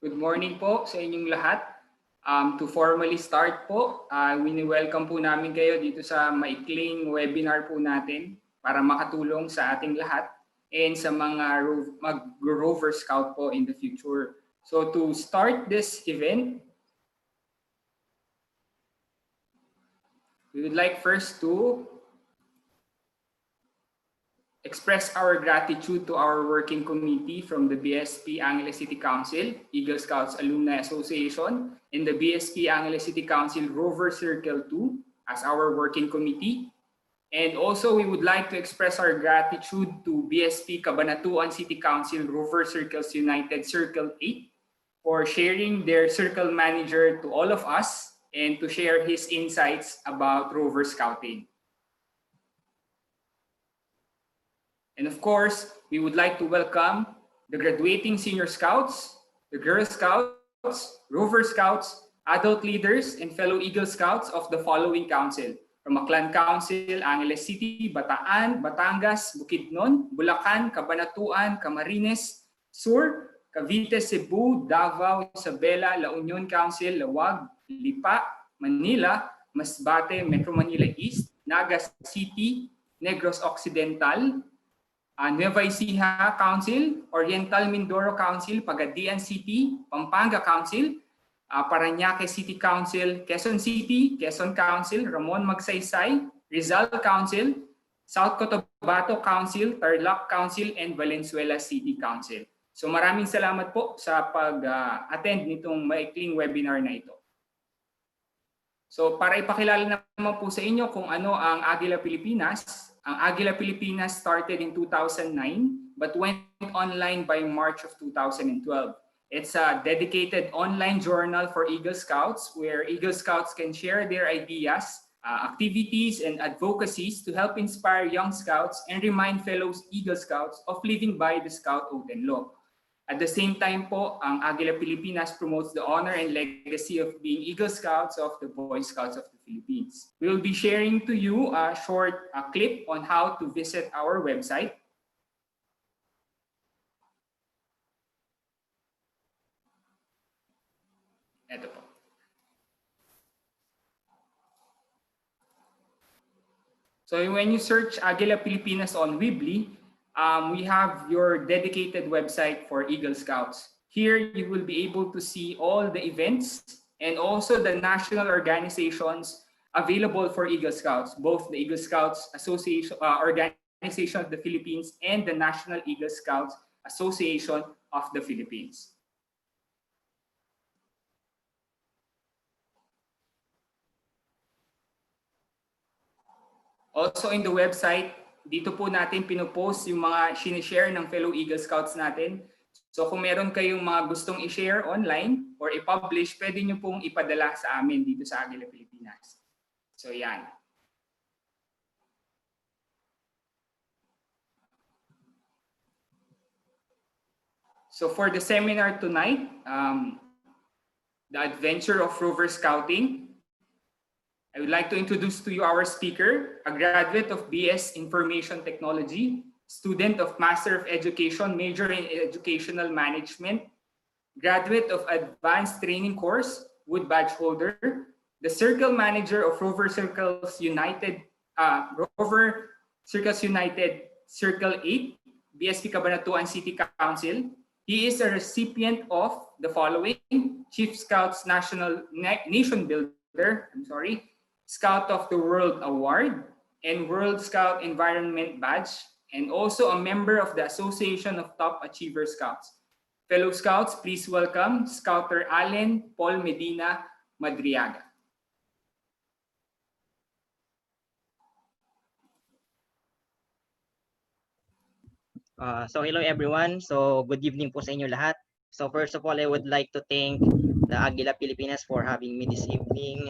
Good morning po sa inyong lahat. To formally start po, wini-welcome po namin kayo dito sa maikling webinar po natin para makatulong sa ating lahat and sa mga mag-Rover Scout po in the future. So to start this event, we would like first to express our gratitude to our working committee from the BSP Angeles City Council, Eagle Scouts Alumni Association, and the BSP Angeles City Council Rover Circle 2 as our working committee. And also, we would like to express our gratitude to BSP Cabanatuan City Council Rover Circles United Circle 8 for sharing their circle manager to all of us and to share his insights about Rover Scouting. And of course, we would like to welcome the graduating senior scouts, the Girl Scouts, Rover Scouts, adult leaders, and fellow Eagle Scouts of the following council. From Aklan Council, Angeles City, Bataan, Batangas, Bukidnon, Bulacan, Cabanatuan, Camarines Sur, Cavite, Cebu, Davao, Isabela, La Union Council, Lawag, Lipa, Manila, Masbate, Metro Manila East, Naga City, Negros Occidental, Nueva Ecija Council, Oriental Mindoro Council, Pagadian City, Pampanga Council, Parañaque City Council, Quezon City, Quezon Council, Ramon Magsaysay, Rizal Council, South Cotabato Council, Tarlac Council, and Valenzuela City Council. So maraming salamat po sa pag-attend nitong maikling webinar na ito. So para ipakilala naman po sa inyo kung ano ang Aguila Pilipinas, ang Aguila Pilipinas started in 2009 but went online by March of 2012. It's a dedicated online journal for Eagle Scouts where Eagle Scouts can share their ideas, activities, and advocacies to help inspire young Scouts and remind fellow Eagle Scouts of living by the Scout Oath and Law. At the same time po, ang Aguila Pilipinas promotes the honor and legacy of being Eagle Scouts of the Boy Scouts of the Philippines. We will be sharing to you a short clip on how to visit our website. Ito po. So when you search Aguila Pilipinas on Weebly, we have your dedicated website for Eagle Scouts. Here you will be able to see all the events and also the national organizations available for Eagle Scouts, both the Eagle Scouts Association, Organization of the Philippines and the National Eagle Scouts Association of the Philippines. Also in the website, dito po natin pinopost yung mga sinishare ng fellow Eagle Scouts natin. So kung meron kayong mga gustong i-share online or i-publish, pwede nyo pong ipadala sa amin dito sa Aguila Pilipinas. So yan. So for the seminar tonight, the adventure of Rover Scouting, I would like to introduce to you our speaker, a graduate of BS Information Technology, student of Master of Education, major in Educational Management, graduate of Advanced Training Course, Wood Badge holder, the Circle Manager of Rover Circles United, Circle 8, BSP Cabanatuan City Council. He is a recipient of the following: Chief Scouts Nation Builder, Scout of the World Award, and World Scout Environment Badge, and also a member of the Association of Top Achiever Scouts. Fellow Scouts, please welcome Scouter Allen Paul Medina Madriaga. So hello everyone. So good evening po sa inyo lahat. So first of all, I would like to thank the Aguila Pilipinas for having me this evening,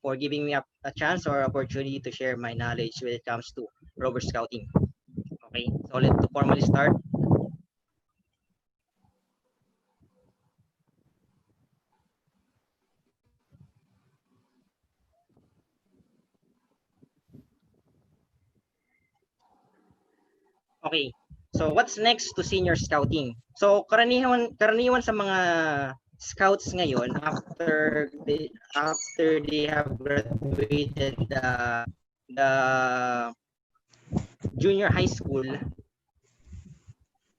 for giving me a chance or opportunity to share my knowledge when it comes to Rover Scouting. Okay, so let's formally start. Okay, So what's next to senior scouting? So karaniwan sa mga scouts ngayon after they have graduated the junior high school,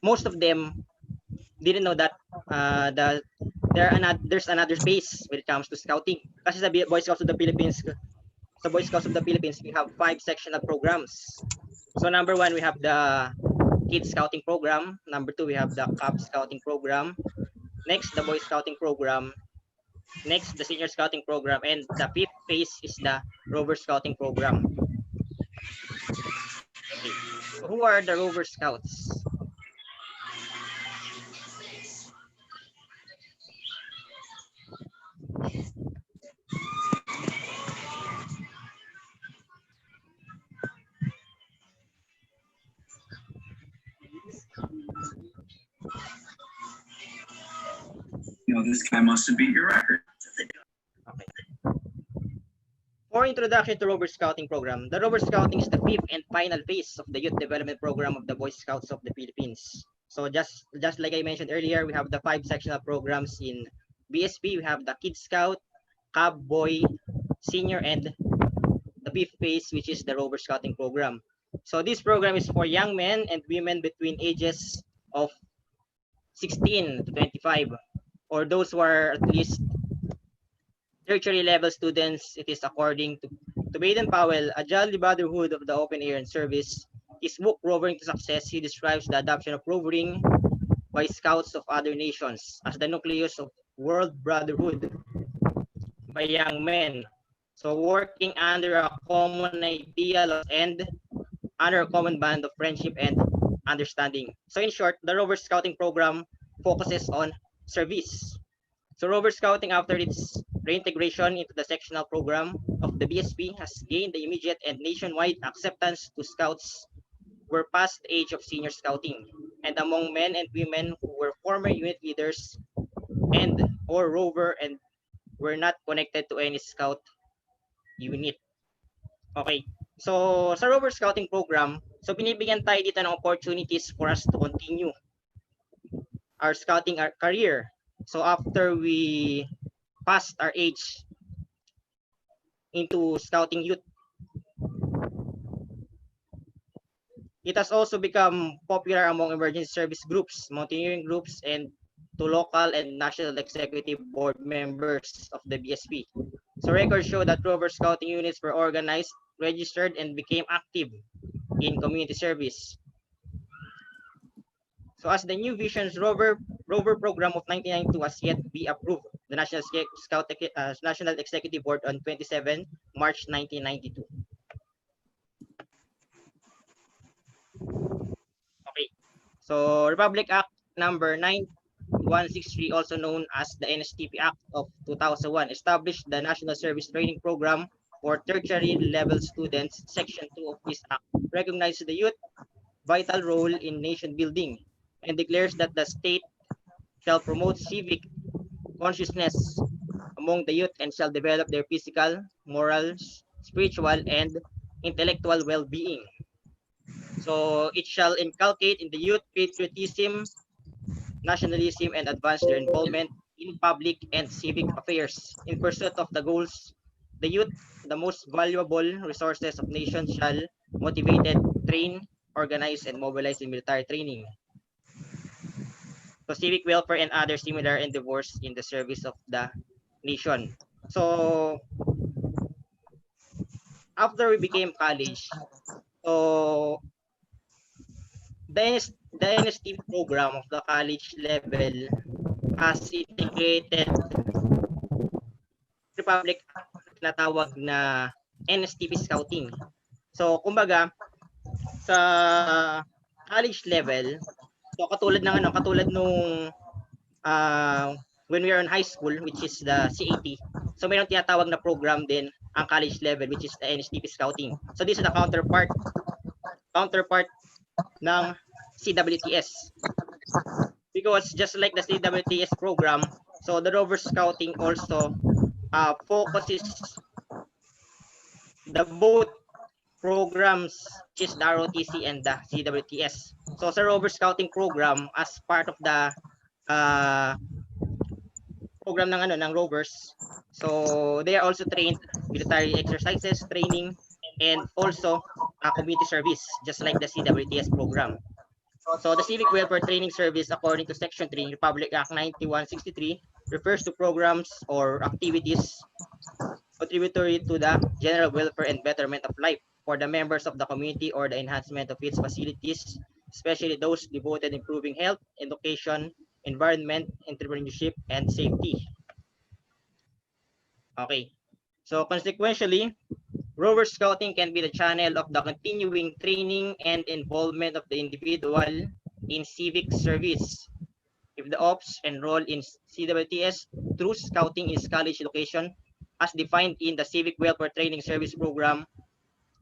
most of them didn't know that there's another space when it comes to scouting. Kasi sa Boy Scouts of the Philippines, we have 5 sectional programs. So number 1, we have the Kids Scouting Program. Number 2, we have the Cub Scouting Program. Next, the Boy Scouting Program. Next, the Senior Scouting Program. And the 5th phase is the Rover Scouting Program. Okay. So who are the Rover Scouts? This guy must have beat your record. Okay. For introduction to Rover Scouting Program, the Rover Scouting is the 5th and final phase of the youth development program of the Boy Scouts of the Philippines. So just like I mentioned earlier, we have the 5 sectional programs in BSP. We have the Kid Scout, Cub, Boy, Senior, and the 5th phase, which is the Rover Scouting Program. So this program is for young men and women between ages of 16 to 25, or those who are at least tertiary level students. It is according to Baden Powell, A Jolly Brotherhood of the Open Air and Service. His book, Rovering to Success, he describes the adoption of rovering by scouts of other nations as the nucleus of world brotherhood by young men. So working under a common ideal and under a common band of friendship and understanding. So in short, the Rover Scouting Program focuses on service. So Rover Scouting, after its reintegration into the sectional program of the BSP, has gained the immediate and nationwide acceptance to scouts who were past the age of senior scouting, and among men and women who were former unit leaders and or rover and were not connected to any scout unit. Okay. So sa Rover Scouting Program, so binibigyan tayo dito ng opportunities for us to continue our scouting career. So after we passed our age into scouting youth, it has also become popular among emergency service groups, mountaineering groups, and to local and national executive board members of the BSP. So records show that Rover Scouting units were organized, registered, and became active in community service. So as the new Vision's Rover program of 1992 has yet to be approved, the National Executive Board on 27 March 1992. Okay. So Republic Act number 9163, also known as the NSTP Act of 2001, established the National Service Training Program for tertiary level students. Section 2 of this act recognizes the youth vital role in nation building and declares that the state shall promote civic consciousness among the youth and shall develop their physical, moral, spiritual, and intellectual well-being. So it shall inculcate in the youth patriotism, nationalism, and advance their involvement in public and civic affairs in pursuit of the goals. The youth, the most valuable resources of nations, shall motivated, train, organize, and mobilize in military training. So civic welfare and other similar endeavors in the service of the nation. So after we became college, so the NST program of the college level has integrated Republic na tawag na NSTP Scouting. So kumbaga sa college level, so katulad nung when we are in high school, which is the CAT, so mayroong tinatawag na program din ang college level, which is the NSTP Scouting. So this is the counterpart ng CWTS. Because just like the CWTS program, so the Rover Scouting also focuses the both programs, which is the ROTC and the CWTS. So sa Rover Scouting program, as part of the program ng Rovers, so they are also trained military exercises, training, and also community service, just like the CWTS program. So the Civic Welfare Training Service, according to Section 3, Republic Act 9163, refers to programs or activities contributory to the general welfare and betterment of life for the members of the community or the enhancement of its facilities, especially those devoted to improving health, education, environment, entrepreneurship, and safety. Okay. So consequentially, Rover Scouting can be the channel of the continuing training and involvement of the individual in civic service. If the ops enroll in CWTS through scouting is college education, as defined in the Civic Welfare Training Service Program,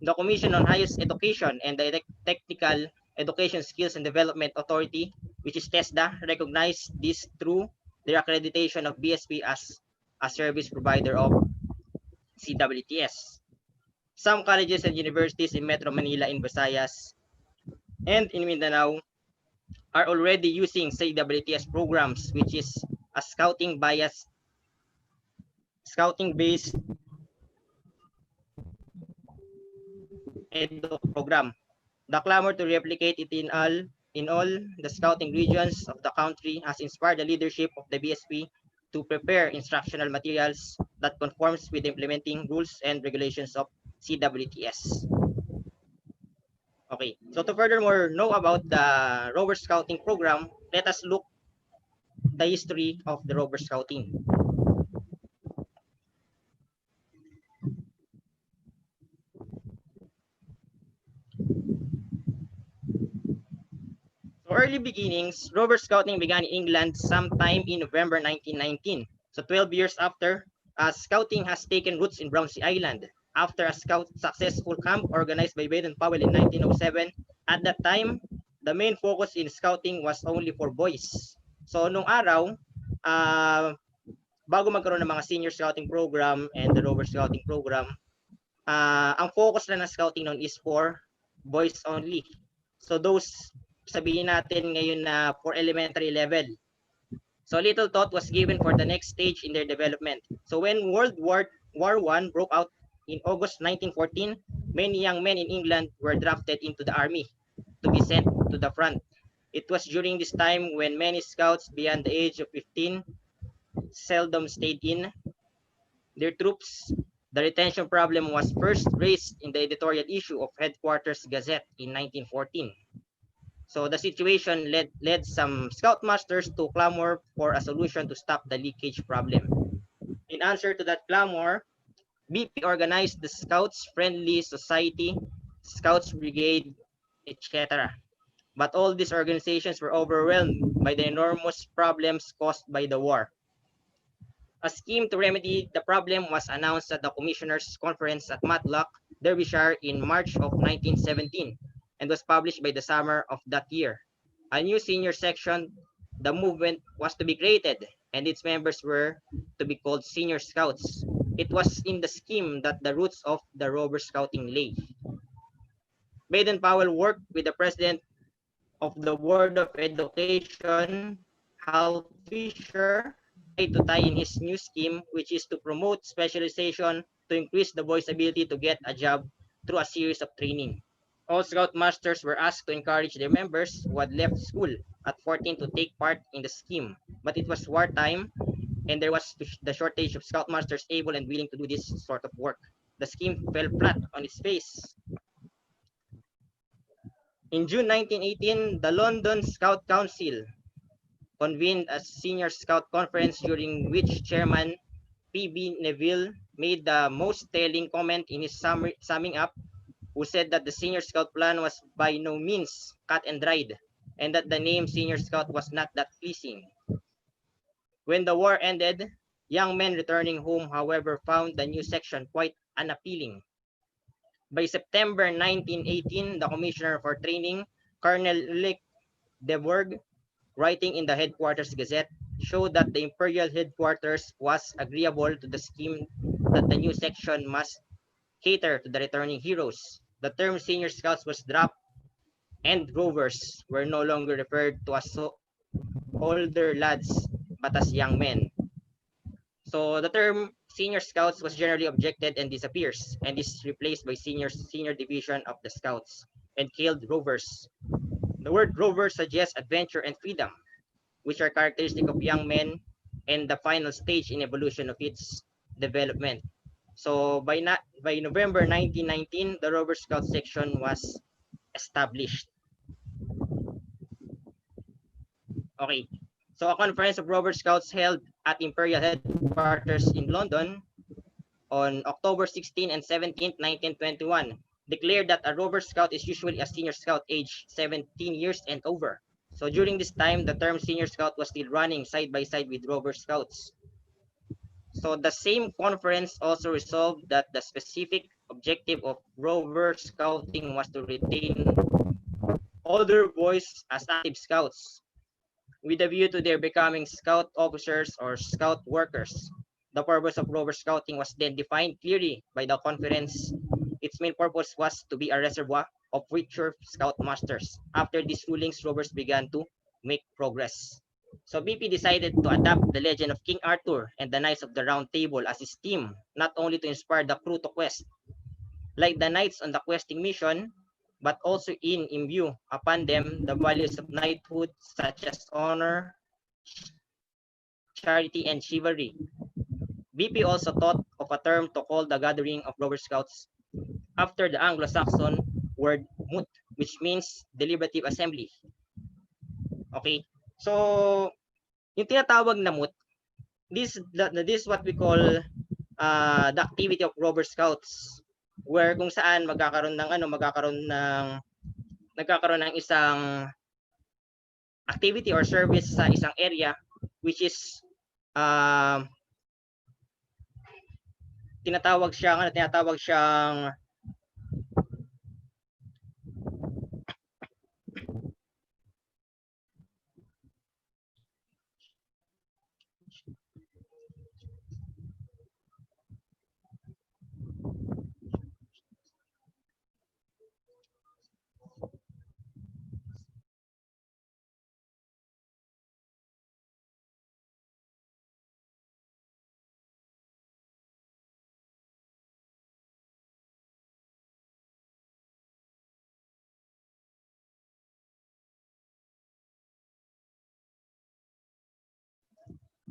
the Commission on Higher Education and the Technical Education Skills and Development Authority, which is TESDA, recognize this through their accreditation of BSP as a service provider of CWTS. Some colleges and universities in Metro Manila, in Visayas, and in Mindanao are already using CWTS programs, which is a scouting-based edu program. The clamor to replicate it in all the scouting regions of the country has inspired the leadership of the BSP to prepare instructional materials that conforms with the implementing rules and regulations of CWTS. Okay, so to furthermore know about the Rover Scouting program, let us look the history of the Rover Scouting. So early beginnings, Rover Scouting began in England sometime in November 1919. So 12 years after, Scouting has taken roots in Brownsea Island. After a successful camp organized by Baden-Powell in 1907, at that time, the main focus in Scouting was only for boys. So nung araw, bago magkaroon ng mga senior scouting program and the Rover Scouting program, ang focus lang ng Scouting noon is for boys only. So those, sabihin natin ngayon na for elementary level. So little thought was given for the next stage in their development. So when World War I broke out in August 1914, many young men in England were drafted into the army to be sent to the front. It was during this time when many scouts beyond the age of 15 seldom stayed in their troops. The retention problem was first raised in the editorial issue of Headquarters Gazette in 1914. So the situation led some scoutmasters to clamor for a solution to stop the leakage problem. In answer to that clamor, BP organized the Scouts Friendly Society, Scouts Brigade, etc. But all these organizations were overwhelmed by the enormous problems caused by the war. A scheme to remedy the problem was announced at the Commissioners' Conference at Matlock, Derbyshire in March of 1917 and was published by the summer of that year. A new senior section, the movement was to be created and its members were to be called Senior Scouts. It was in the scheme that the roots of the Rover Scouting lay. Baden-Powell worked with the president of the Board of Education, Hal Fisher, to tie in his new scheme, which is to promote specialization to increase the boys' ability to get a job through a series of training. All Scoutmasters were asked to encourage their members who had left school at 14 to take part in the scheme, but it was wartime and there was the shortage of Scoutmasters able and willing to do this sort of work. The scheme fell flat on its face. In June 1918, the London Scout Council convened a senior scout conference during which Chairman P.B. Neville made the most telling comment in his summing up, who said that the senior scout plan was by no means cut and dried, and that the name senior scout was not that pleasing. When the war ended, young men returning home, however, found the new section quite unappealing. By September 1918, the Commissioner for Training, Colonel Lick de Bourg, writing in the Headquarters Gazette, showed that the Imperial Headquarters was agreeable to the scheme that the new section must cater to the returning heroes. the term senior scouts was dropped and rovers were no longer referred to as older lads but as young men. So the term senior scouts was generally objected and disappears and is replaced by senior division of the scouts and killed rovers. The word rover suggests adventure and freedom, which are characteristic of young men and the final stage in evolution of its development. So by November 1919, the Rover Scout section was established. Okay. So a conference of Rover Scouts held at Imperial Headquarters in London on October 16 and 17, 1921, declared that a Rover Scout is usually a senior scout aged 17 years and over. So during this time, the term senior scout was still running side by side with Rover Scouts. So the same conference also resolved that the specific objective of Rover Scouting was to retain older boys as active scouts, with a view to their becoming scout officers or scout workers. The purpose of Rover Scouting was then defined clearly by the conference. Its main purpose was to be a reservoir of future scoutmasters. After these rulings, Rovers began to make progress. So BP decided to adapt the legend of King Arthur and the Knights of the Round Table as his theme, not only to inspire the crew to quest, like the knights on the questing mission, but also in imbue upon them the values of knighthood such as honor, charity, and chivalry. BP also thought of a term to call the gathering of Rover Scouts after the Anglo-Saxon word mut, which means deliberative assembly. Okay, so yung tinatawag na mut, this is what we call the activity of Rover Scouts, where kung saan magkakaroon ng isang activity or service sa isang area which is tinatawag siyang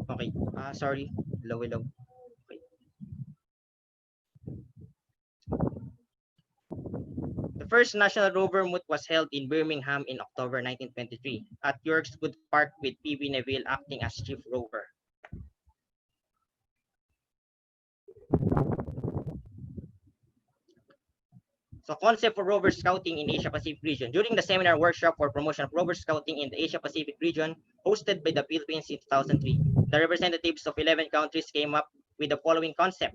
okay. Sorry. Hello. Okay. The first National Rover Moot was held in Birmingham in October 1923 at York's Good Park with P.B. Neville acting as Chief Rover. So concept for Rover Scouting in Asia Pacific region. During the seminar workshop for promotion of Rover Scouting in the Asia Pacific region hosted by the Philippines in 2003, the representatives of 11 countries came up with the following concept.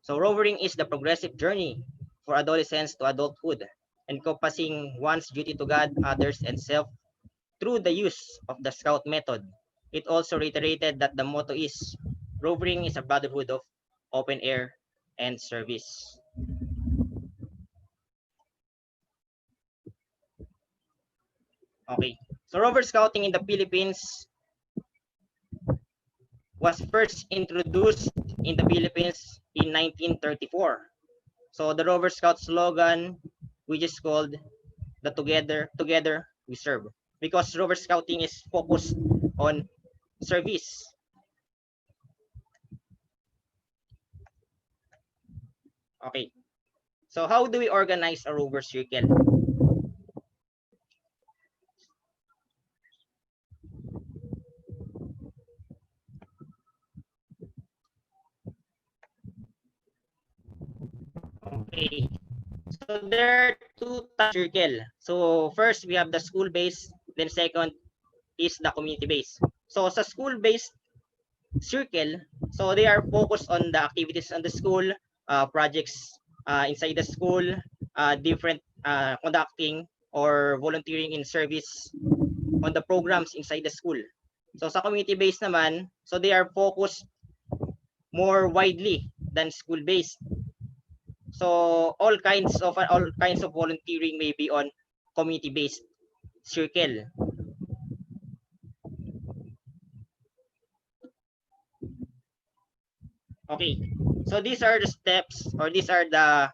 So rovering is the progressive journey for adolescence to adulthood, encompassing one's duty to God, others, and self through the use of the Scout method. It also reiterated that the motto is, rovering is a brotherhood of open air and service. Okay, so Rover Scouting in the Philippines was first introduced in the Philippines in 1934. So the Rover Scout slogan, which is called the Together We Serve, because Rover Scouting is focused on service. Okay, so how do we organize a Rover Circle? Okay, so there are two types of circle. So first we have the school-based, then second is the community-based. So sa school-based circle, so they are focused on the activities on the school, projects inside the school, different conducting or volunteering in service on the programs inside the school. So sa community-based naman, so they are focused more widely than school-based. So all kinds of volunteering may be on community-based circle. Okay, so these are the steps, or these are the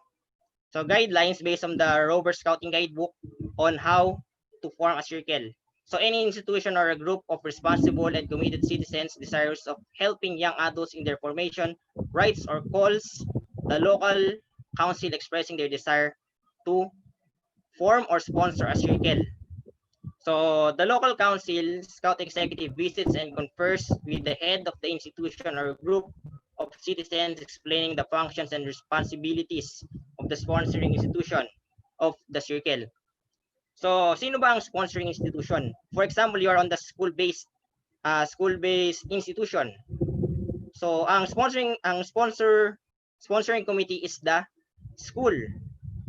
guidelines based on the Rover Scouting Guidebook on how to form a circle. So any institution or a group of responsible and committed citizens desirous of helping young adults in their formation, rights, or calls the local council expressing their desire to form or sponsor a circle. So the local council, scout executive visits and confers with the head of the institution or group of citizens, explaining the functions and responsibilities of the sponsoring institution of the circle. So sino ba ang sponsoring institution? For example, you are on the school-based institution. So ang sponsoring committee is the school,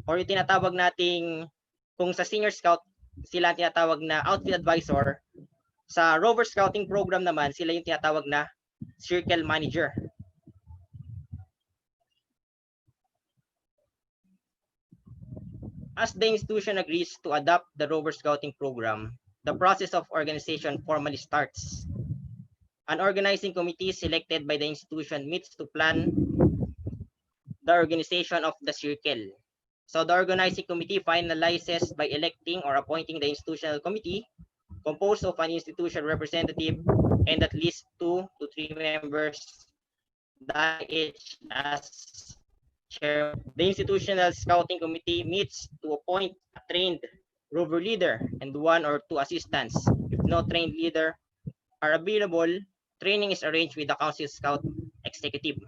or yung tinatawag nating, kung sa senior scout sila tinatawag na outfit advisor, sa Rover Scouting program naman sila yung tinatawag na circle manager. As the institution agrees to adopt the Rover Scouting program, the process of organization formally starts. An organizing committee selected by the institution meets to plan the organization of the circle. So the organizing committee finalizes by electing or appointing the institutional committee, composed of an institution representative and at least 2 to 3 members, each as chair. The institutional scouting committee meets to appoint a trained rover leader and 1 or 2 assistants. If no trained leader are available, training is arranged with the council scout executive.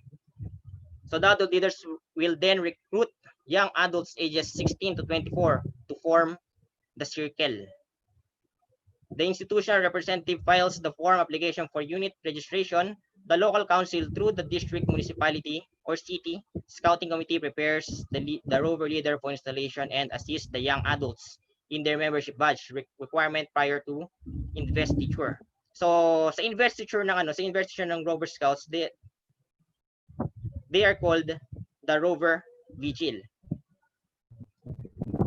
So the adult leaders will then recruit young adults ages 16 to 24 to form the circle. The institutional representative files the form application for unit registration. The local council, through the district, municipality, or city scouting committee, prepares the rover leader for installation and assists the young adults in their membership badge requirement prior to investiture. So sa investiture ng Rover Scouts, they are called the Rover Vigil.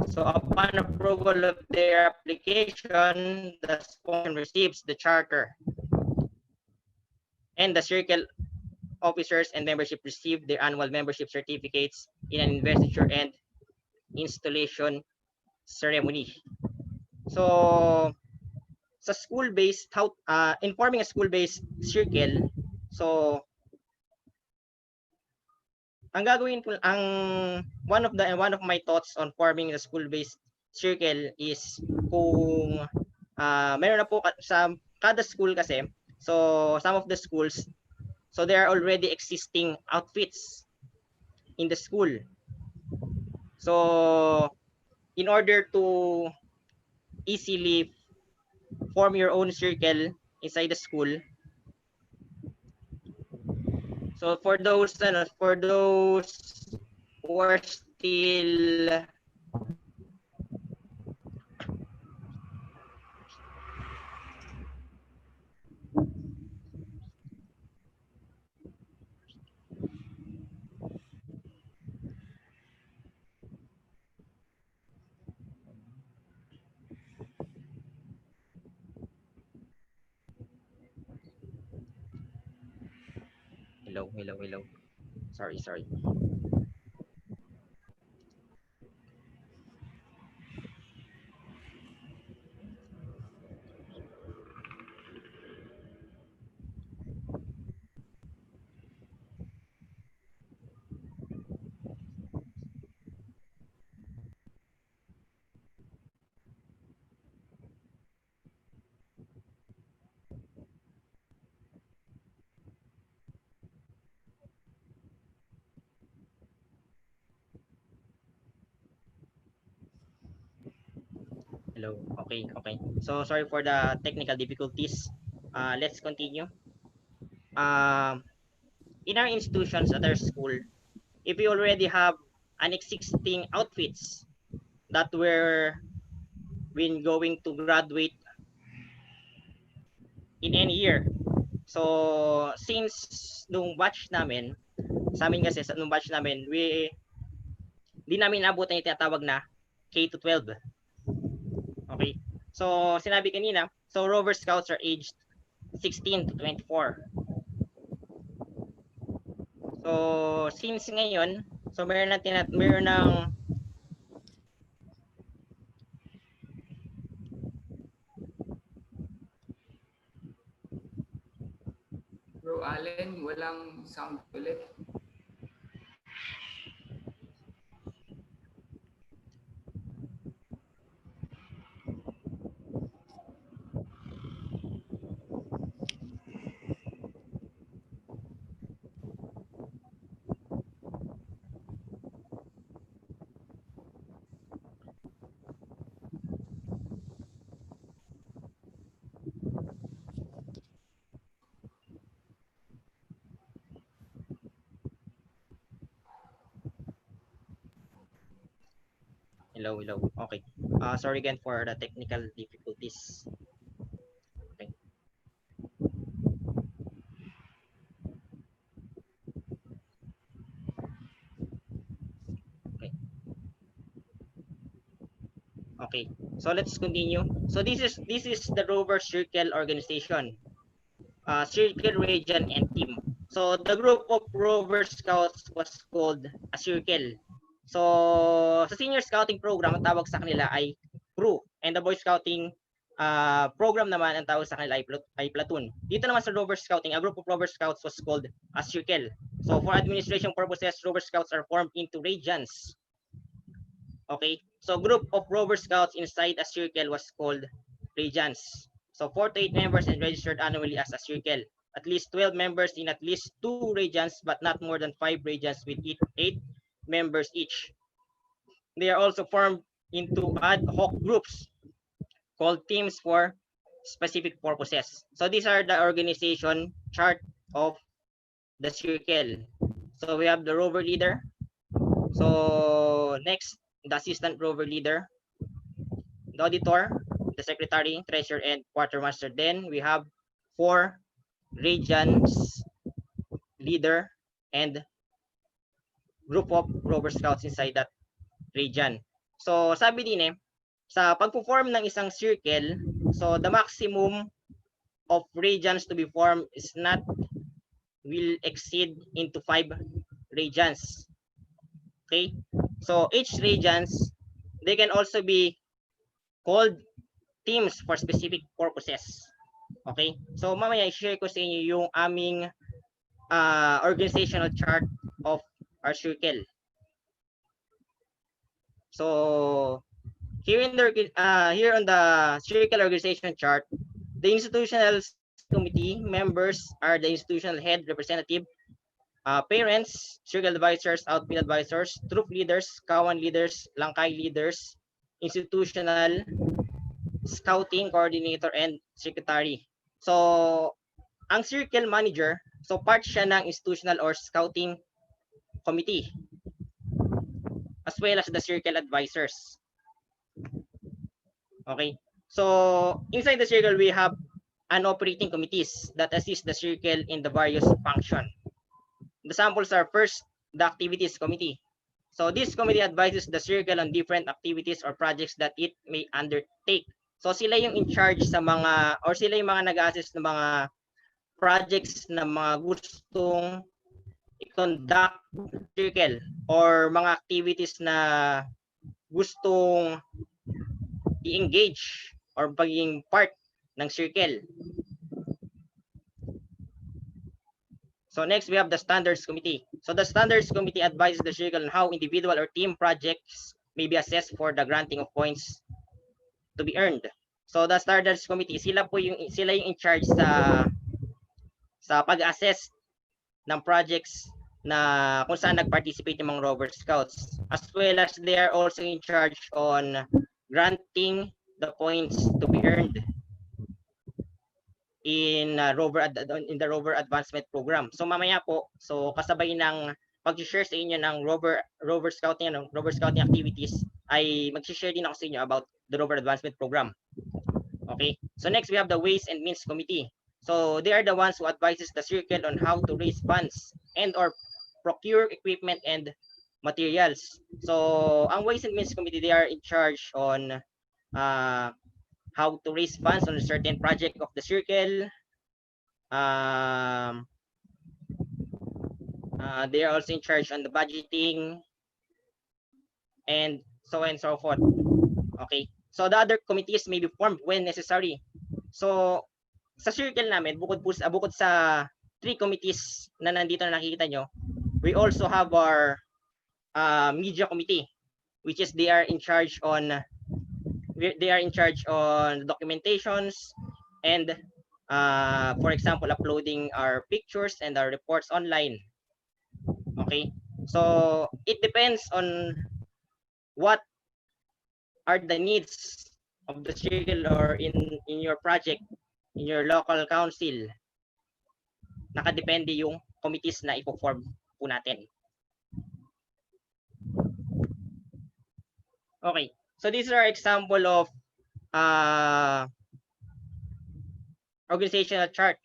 So upon approval of their application, the sponsor receives the charter, and the circle officers and membership receive their annual membership certificates in an investiture and installation ceremony. So sa school-based, in forming a school-based circle, so ang gagawin ko, one of my thoughts on forming a school-based circle is kung meron na po sa kada school kasi, so some of the schools, so there are already existing outfits in the school. So in order to easily form your own circle inside the school, so for those who are still hello. Sorry. Hello. Okay. So sorry for the technical difficulties. Let's continue. In our institutions at our school, if we already have an existing outfits that we're going to graduate in any year. So since nung batch namin, sa amin kasi nung batch namin, Hindi namin naabutan yung tinatawag na K to 12. Okay. So, sinabi kanina, so Rover Scouts are aged 16 to 24. So, since ngayon, so meron ng Bro Allen, walang sound ulit. hello. Okay. Sorry again for the technical difficulties. Okay. Okay. So let's continue. So this is the Rover Circle organization. Circle, region, and team. So the group of Rover Scouts was called a circle. So sa senior scouting program, ang tawag sa kanila ay crew. And the boy scouting program naman, ang tawag sa kanila ay platoon. Dito naman sa Rover Scouting, a group of Rover Scouts was called a circle. So for administration purposes, Rover Scouts are formed into regions. Okay, so group of Rover Scouts inside a circle was called regions. So 4 to 8 members and registered annually as a circle. At least 12 members in at least 2 regions, but not more than 5 regions with 8 members each. They are also formed into ad hoc groups called teams for specific purposes. So these are the organization chart of the circle. So we have the rover leader. So next, the assistant rover leader, the auditor, the secretary, treasurer, and quartermaster. Then we have 4 regions leader and group of Rover Scouts inside that region. So sabi din sa pagpo-form ng isang circle, so the maximum of regions to be formed is not will exceed into 5 regions. Okay? So each regions, they can also be called teams for specific purposes. Okay? So mamaya i-share ko sa inyo yung aming organizational chart of our circle. So here in the here on the circle organization chart, the institutional committee members are the institutional head representative, parents, circle advisors, outfield advisors, troop leaders, kawan leaders, langkay leaders, institutional, scouting coordinator, and secretary. So ang circle manager, so part siya ng institutional or scouting committee, as well as the circle advisors. Okay, so inside the circle we have an operating committees that assist the circle in the various function. The samples are first, the activities committee. So this committee advises the circle on different activities or projects that it may undertake. So sila yung in charge sa mga, or sila yung mga nag-assist ng mga projects na mga gustong i-conduct circle or mga activities na gustong i-engage or pagiging part ng circle. So next we have the standards committee. So the standards committee advises the circle on how individual or team projects may be assessed for the granting of points to be earned. So the standards committee, sila yung in charge sa pag-assess ng projects na kung saan nag-participate yung mga Rover Scouts, as well as they are also in charge on granting the points to be earned in the Rover Advancement Program. So mamaya po, so kasabay ng pag-share sa inyo ng Rover Scouting activities, ay mag-share din ako sa inyo about the Rover Advancement Program. Okay, so next we have the Ways and Means Committee. So they are the ones who advises the circle on how to raise funds and or procure equipment and materials. So ang Ways and Means Committee, they are in charge on how to raise funds on a certain project of the circle. They are also in charge on the budgeting and so on and so forth. Okay. So the other committees may be formed when necessary. So sa circle namin, bukod sa 3 committees na nandito na nakikita nyo, we also have our media committee, which is they are in charge on documentations and for example uploading our pictures and our reports online. Okay, so it depends on what are the needs of the circle or in your project, in your local council. Nakadepende yung committees na ipo-form po natin. Okay, so these are example of organizational chart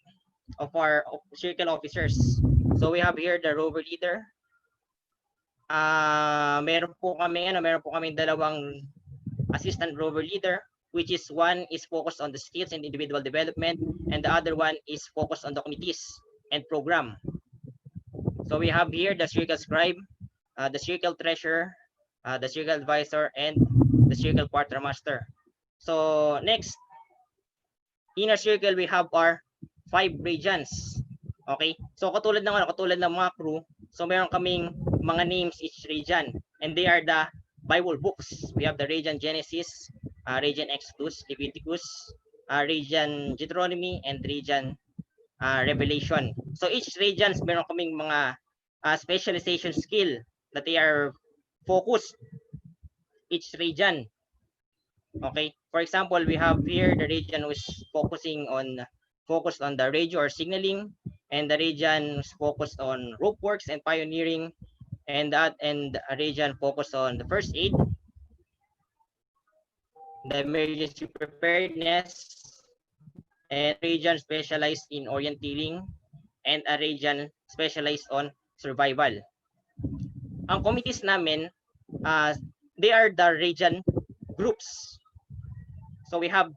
of our circle officers. So we have here the Rover leader. Meron po kaming dalawang assistant Rover leader, which is one is focused on the skills and individual development, and the other one is focused on the committees and program. So we have here the circle scribe, the circle treasurer, the circle advisor, and the circle quartermaster. So next, inner circle, we have our 5 regions. Okay, so katulad ng mga crew, so meron kaming mga names each region, and they are the Bible books. We have the region Genesis, region Exodus, Leviticus, region Deuteronomy, and region Revelation. So each regions meron kaming mga specialization skill that they are focused each region. Okay, for example, we have here the region who is focused on the radio or signaling, and the region is focused on rope works and pioneering, and a region focused on the first aid, the emergency preparedness, and region specialized in orienteering, and a region specialized on survival. Ang committees namin, they are the region groups. So we have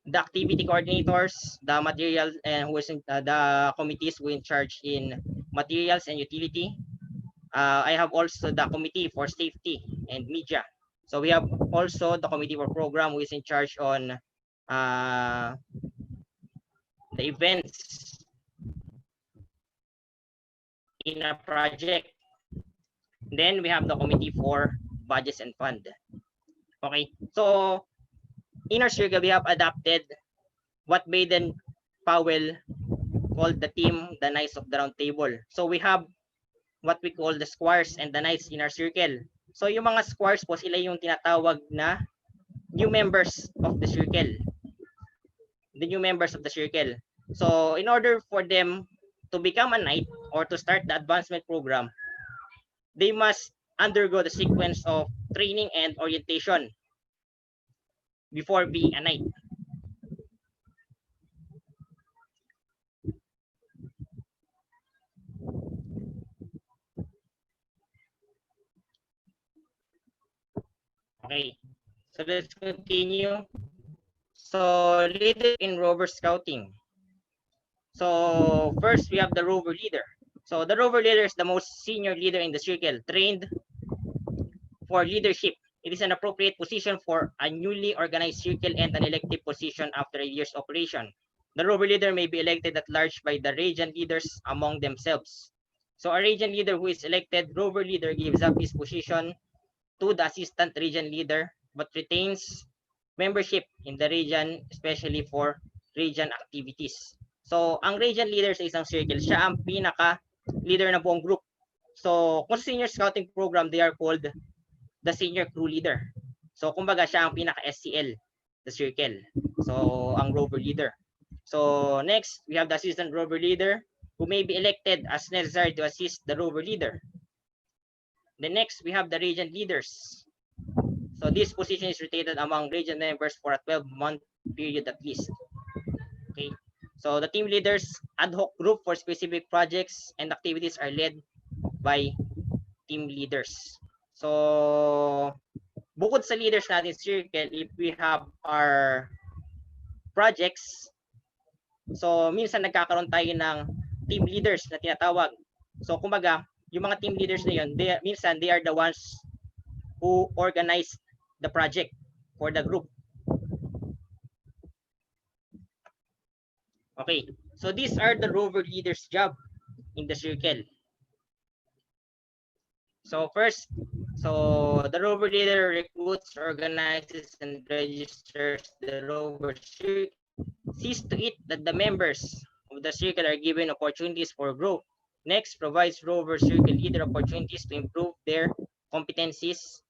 the activity coordinators, the material, and who is the committees who in charge in materials and utility. I have also the committee for safety and media. So we have also the committee for program who is in charge on the events in a project. Then we have the committee for budgets and fund. Okay, so in our circle, we have adopted what Baden Powell called the team, the Knights of the Round Table. So we have what we call the squires and the knights in our circle. So yung mga squires po, sila yung tinatawag na new members of the circle. The new members of the circle. So in order for them to become a knight or to start the advancement program, they must undergo the sequence of training and orientation before being a knight. Okay, so let's continue. So leader in Rover Scouting. So first we have the Rover leader. So the Rover leader is the most senior leader in the circle, trained for leadership. It is an appropriate position for a newly organized circle and an elective position after a year's operation. The Rover leader may be elected at large by the region leaders among themselves. So a region leader who is elected Rover leader gives up his position to the assistant region leader but retains membership in the region, especially for region activities. So ang region leader sa isang circle, siya ang pinaka-leader ng buong group. So kung sa senior scouting program, they are called the senior crew leader. So kumbaga siya ang pinaka-SCL, the circle. So ang Rover leader. So next, we have the assistant Rover leader who may be elected as necessary to assist the Rover leader. The next, we have the region leaders. So this position is rotated among region members for a 12-month period at least. Okay. So the team leaders ad hoc group for specific projects and activities are led by team leaders. So, bukod sa leaders natin circle, if we have our projects, so minsan nagkakaroon tayo ng team leaders na tinatawag. So, kumbaga, yung mga team leaders na yun, minsan they are the ones who organize the project for the group. Okay, so these are the rover leaders' job in the circle. So first, so the rover leader recruits, organizes, and registers the rover circle. Sees to it that the members of the circle are given opportunities for growth. Next, provides rover circle leader opportunities to improve their competencies.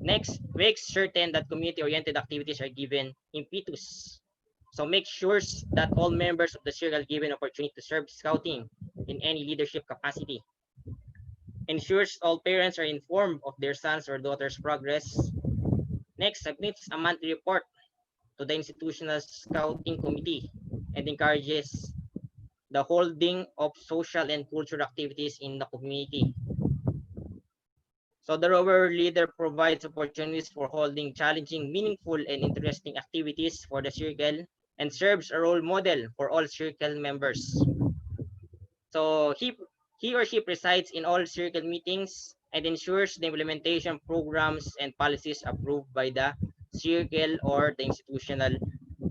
Next, makes certain that community-oriented activities are given impetus. So make sure that all members of the circle are given opportunity to serve scouting in any leadership capacity. Ensures all parents are informed of their sons or daughters' progress. Next, submits a monthly report to the institutional scouting committee and encourages the holding of social and cultural activities in the community. So the rover leader provides opportunities for holding challenging, meaningful, and interesting activities for the circle and serves a role model for all circle members. So he or she presides in all circle meetings and ensures the implementation programs and policies approved by the circle or the institutional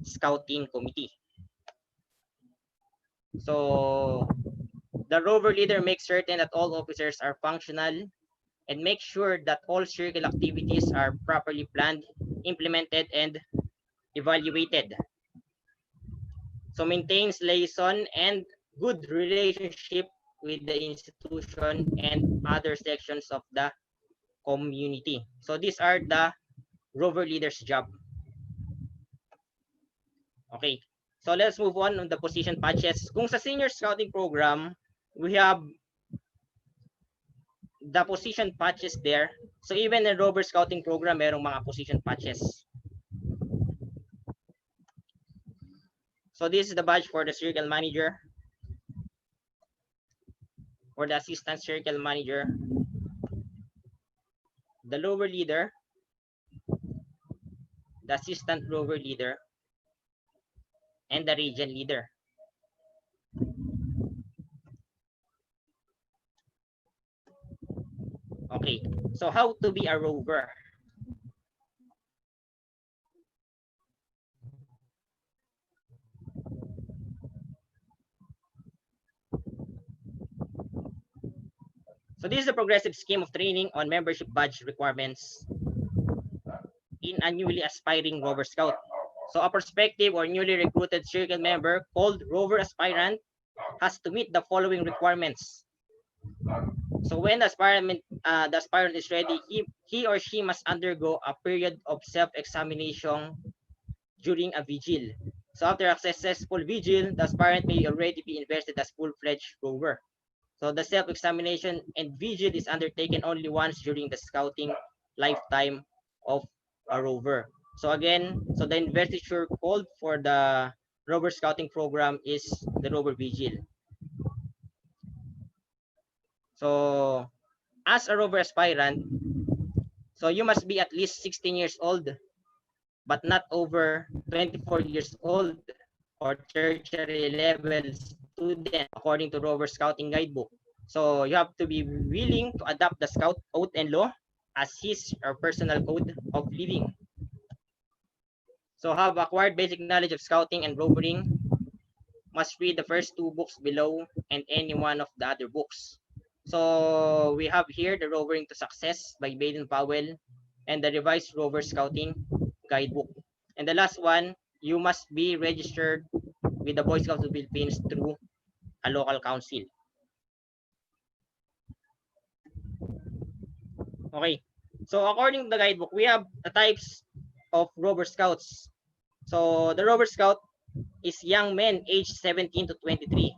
scouting committee. So the rover leader makes certain that all officers are functional and make sure that all circle activities are properly planned, implemented, and evaluated. So maintains liaison and good relationship with the institution and other sections of the community. So these are the rover leader's job. Okay, so let's move on the position patches. Kung sa senior scouting program, we have the position patches there. So even in rover scouting program, merong mga position patches. So this is the badge for the circle manager, for the assistant circle manager, the rover leader, the assistant rover leader, and the region leader. Okay, so how to be a rover? So this is a progressive scheme of training on membership badge requirements in a newly aspiring rover scout. So a prospective or newly recruited circle member called rover aspirant has to meet the following requirements. So when the aspirant is ready, he or she must undergo a period of self-examination during a vigil. So after a successful vigil, the aspirant may already be invested as full-fledged rover. So the self-examination and vigil is undertaken only once during the scouting lifetime of a rover. So again, so the investiture called for the rover scouting program is the rover vigil. So as a rover aspirant, so you must be at least 16 years old, but not over 24 years old or tertiary level student according to Rover Scouting Guidebook. So you have to be willing to adopt the Scout oath and law as his or personal code of living. So have acquired basic knowledge of scouting and rovering, must read the first two books below and any one of the other books. So we have here the Rovering to Success by Baden Powell and the revised Rover Scouting Guidebook. And the last one, you must be registered with the Boy Scouts of the Philippines through a local council. Okay, so according to the guidebook, we have the types of Rover Scouts. So the Rover Scout is young men aged 17 to 23.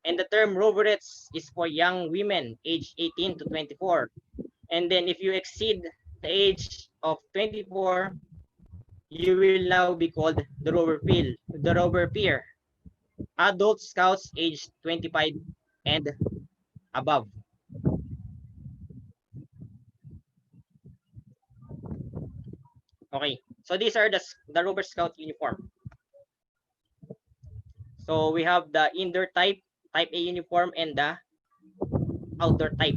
And the term Roverettes is for young women aged 18 to 24. And then if you exceed the age of 24, you will now be called the Rover Peer. Adult Scouts aged 25 and above. Okay, so these are the Rover Scout uniform. So we have the indoor type A uniform, and the outdoor type.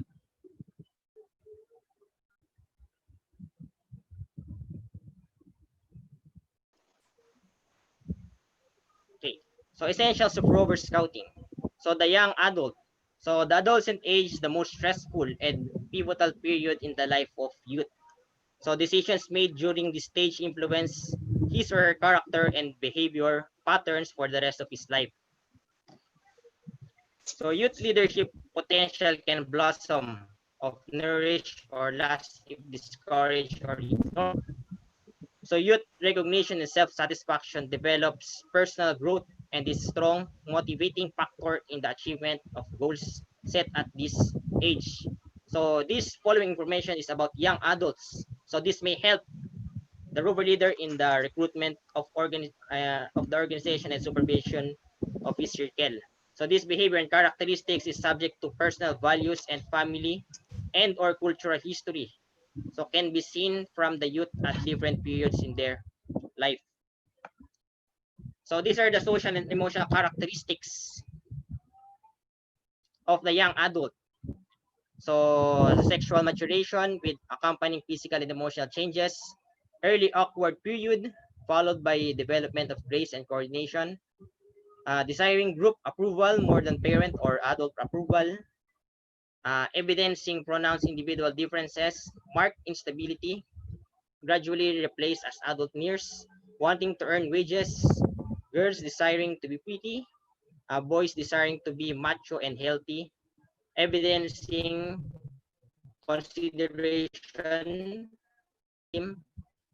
Okay, so essentials of Rover Scouting. So the young adult. So the adolescent age is the most stressful and pivotal period in the life of youth. So decisions made during this stage influence his or her character and behavior patterns for the rest of his life. So youth leadership potential can blossom of nourish or last if discouraged or ignored. So youth recognition and self-satisfaction develops personal growth and is strong motivating factor in the achievement of goals set at this age. So this following information is about young adults. So this may help the Rover leader in the recruitment of the organization and supervision of his circle. So this behavior and characteristics is subject to personal values and family and or cultural history. So can be seen from the youth at different periods in their life. So these are the social and emotional characteristics of the young adult. So the sexual maturation with accompanying physical and emotional changes, early awkward period, followed by development of grace and coordination, desiring group approval more than parent or adult approval, evidencing pronounced individual differences, marked instability, gradually replaced as adult nears, wanting to earn wages, girls desiring to be pretty, boys desiring to be macho and healthy, evidencing consideration,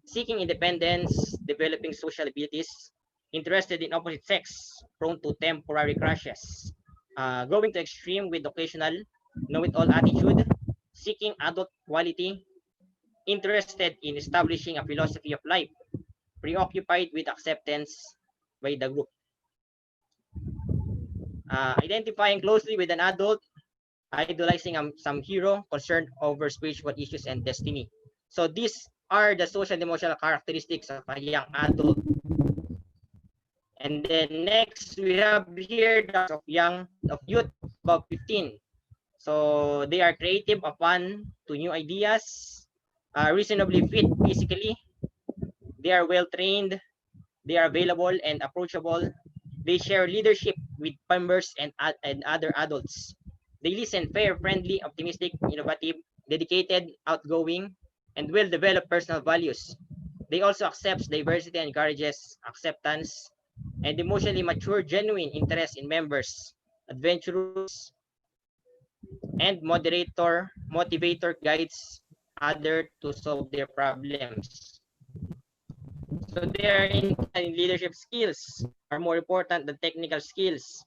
seeking independence, developing social abilities, interested in opposite sex, prone to temporary crushes, going to extreme with occasional know-it-all attitude, seeking adult quality, interested in establishing a philosophy of life, preoccupied with acceptance by the group. Identifying closely with an adult, idolizing some hero, concerned over spiritual issues and destiny. So these are the social and emotional characteristics of a young adult. And then next we have here the of youth above 15. So they are creative, open to new ideas, reasonably fit physically, they are well trained, they are available and approachable, they share leadership with members and other adults. They listen, fair, friendly, optimistic, innovative, dedicated, outgoing, and will develop personal values. They also accept diversity and encourages acceptance, and emotionally mature, genuine interest in members, adventurous, and motivator guides other to solve their problems. So their leadership skills are more important than technical skills,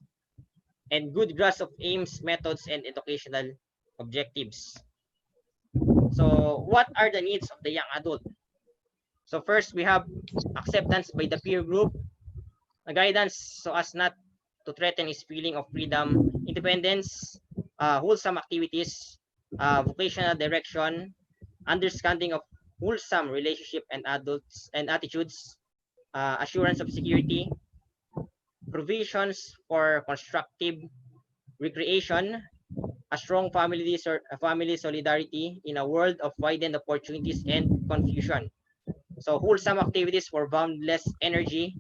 and good grasp of aims, methods, and educational objectives. So what are the needs of the young adult? So first, we have acceptance by the peer group, guidance so as not to threaten his feeling of freedom, independence, wholesome activities, vocational direction, understanding of wholesome relationship and adults and attitudes, assurance of security, provisions for constructive recreation, a strong family solidarity in a world of widened opportunities and confusion. So wholesome activities for boundless energy,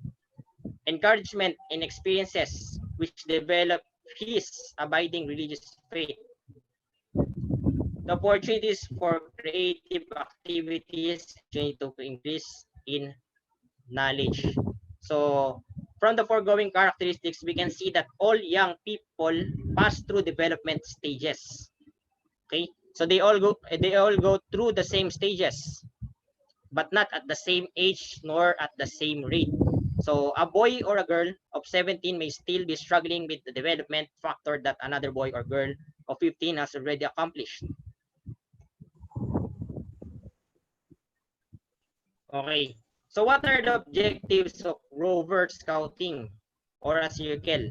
encouragement in experiences which develop his abiding religious faith. The opportunities for creative activities to increase in knowledge. So from the foregoing characteristics, we can see that all young people pass through development stages. Okay, so they all go through the same stages, but not at the same age nor at the same rate. So a boy or a girl of 17 may still be struggling with the development factor that another boy or girl of 15 has already accomplished. Okay, so what are the objectives of Rover Scouting or a circle?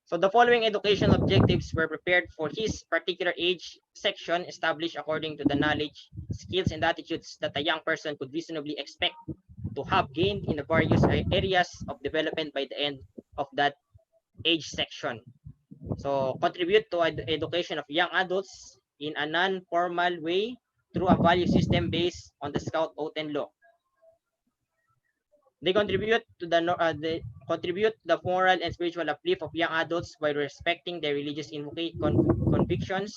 So the following education objectives were prepared for his particular age section, established according to the knowledge, skills, and attitudes that a young person could reasonably expect to have gained in the various areas of development by the end of that age section. So contribute to education of young adults in a non-formal way through a value system based on the Scout Oath and Law. They contribute to the moral and spiritual uplift of young adults while respecting their religious convictions,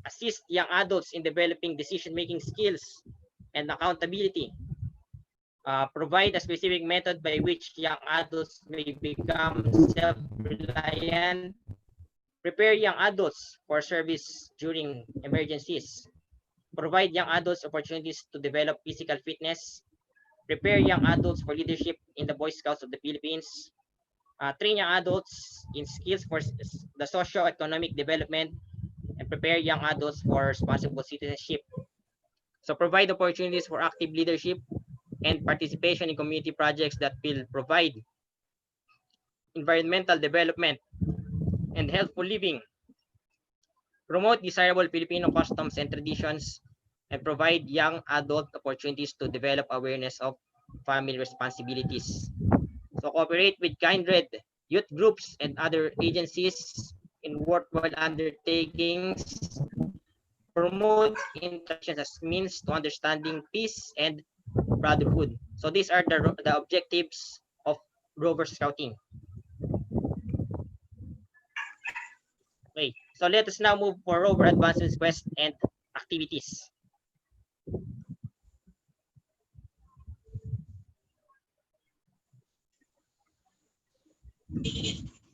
assist young adults in developing decision-making skills and accountability, provide a specific method by which young adults may become self-reliant, prepare young adults for service during emergencies, provide young adults opportunities to develop physical fitness, prepare young adults for leadership in the Boy Scouts of the Philippines, train young adults in skills for the socio-economic development, and prepare young adults for responsible citizenship. So provide opportunities for active leadership and participation in community projects that will provide environmental development and healthful living, promote desirable Filipino customs and traditions, and provide young adult opportunities to develop awareness of family responsibilities. So cooperate with kindred youth groups and other agencies in worthwhile undertakings, promote interactions as means to understanding peace and brotherhood. So these are the objectives of Rover Scouting. Okay, so let us now move for Rover Advancements Quest and activities.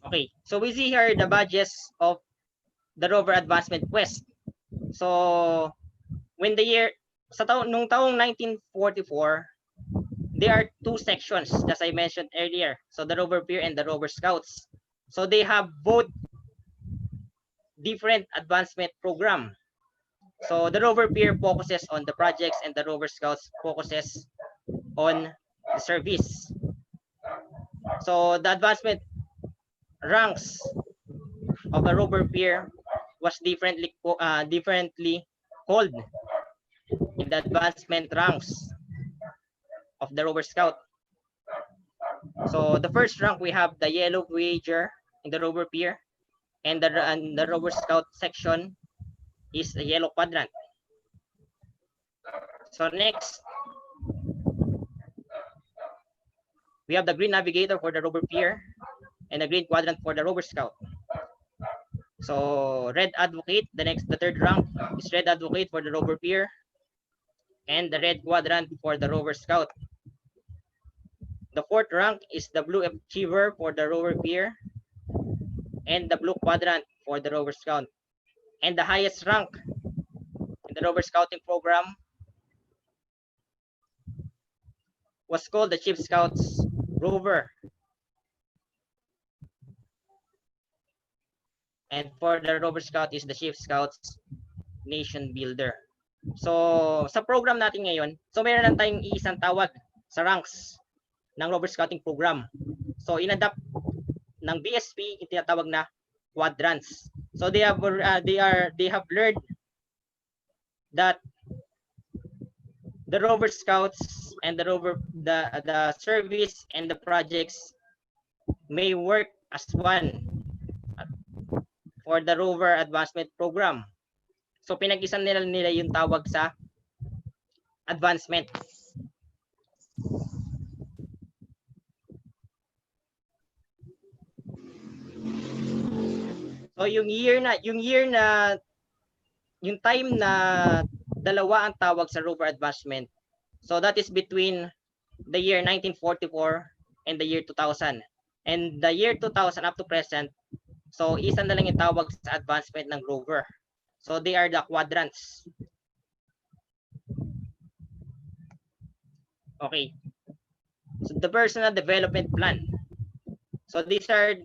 Okay, so we see here the badges of the Rover Advancement Quest. So when the year nung taong 1944, there are two sections as I mentioned earlier. So the Rover Peer and the Rover Scouts. So they have both different advancement program. So the Rover Peer focuses on the projects and the Rover Scouts focuses on the service. So the advancement ranks of the Rover Peer was differently called in the advancement ranks of the Rover Scout. So the first rank we have the Yellow Voyager in the Rover Peer, and the Rover Scout section is the Yellow Quadrant. So next, we have the Green Navigator for the Rover Peer and the Green Quadrant for the Rover Scout. So Red Advocate, the third rank is Red Advocate for the Rover Peer and the Red Quadrant for the Rover Scout. The fourth rank is the Blue Achiever for the Rover Peer and the Blue Quadrant for the Rover Scout. And the highest rank in the Rover Scouting program was called the Chief Scouts Rover. And for the Rover Scout is the Chief Scouts Nation Builder. So sa program natin ngayon, so meron lang tayong isang tawag sa ranks ng Rover Scouting program. So inadapt ng BSP yung tinatawag na quadrants. So they have learned that the Rover Scouts and the service and the projects may work as one for the Rover Advancement Program. So pinag-isan nila yung tawag sa advancement. So yung time na dalawa ang tawag sa Rover Advancement. So that is between the year 1944 and the year 2000. And the year 2000 up to present, so isa na lang yung tawag sa advancement ng Rover. So they are the quadrants. Okay. So the personal development plan. So these are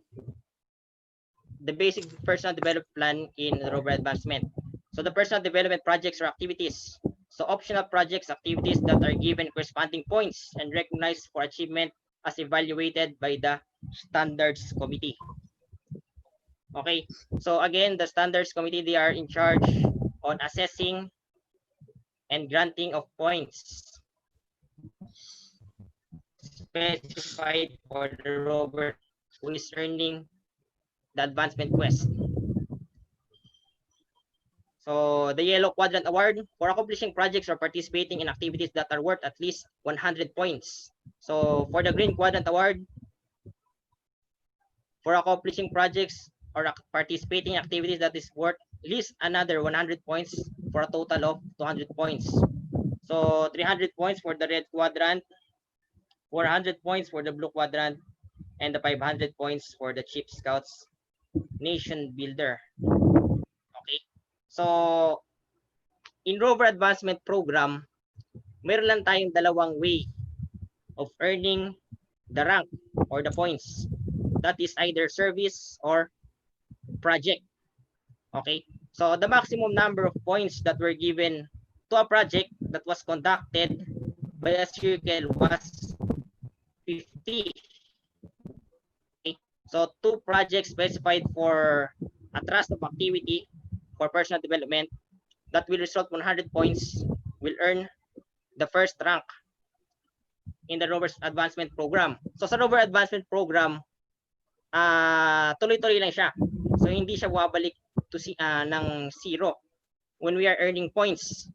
the basic personal development plan in the Rover Advancement. So the personal development projects or activities. So optional projects, activities that are given corresponding points and recognized for achievement as evaluated by the Standards Committee. Okay, so again, the standards committee, they are in charge on assessing and granting of points specified for the rover who is earning the advancement quest. So the yellow quadrant award for accomplishing projects or participating in activities that are worth at least 100 points. So for the green quadrant award, for accomplishing projects or participating in activities that is worth at least another 100 points for a total of 200 points. So 300 points for the red quadrant, 400 points for the blue quadrant, and the 500 points for the Chief Scouts Nation Builder. Okay. So in Rover Advancement Program, meron lang tayong dalawang way of earning the rank or the points. That is either service or project. Okay, so the maximum number of points that were given to a project that was conducted by a circle was 50. Okay, so 2 projects specified for a trust of activity for personal development that will result 100 points will earn the first rank in the Rover Advancement Program. So sa Rover Advancement Program, tuloy-tuloy lang siya. So hindi siya bumabalik to ng zero when we are earning points.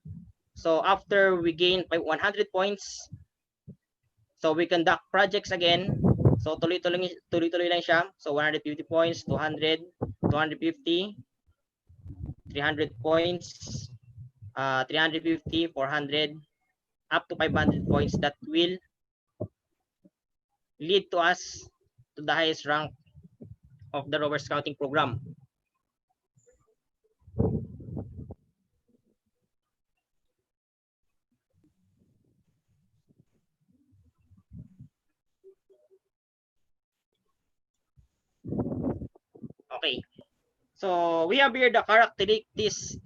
So after we gain 100 points, so we conduct projects again. So tuloy-tuloy lang siya. So 150 points, 200, 250, 300 points, 350, 400, up to 500 points that will lead to us to the highest rank of the Rover Scouting Program. Okay, so we have here the characteristics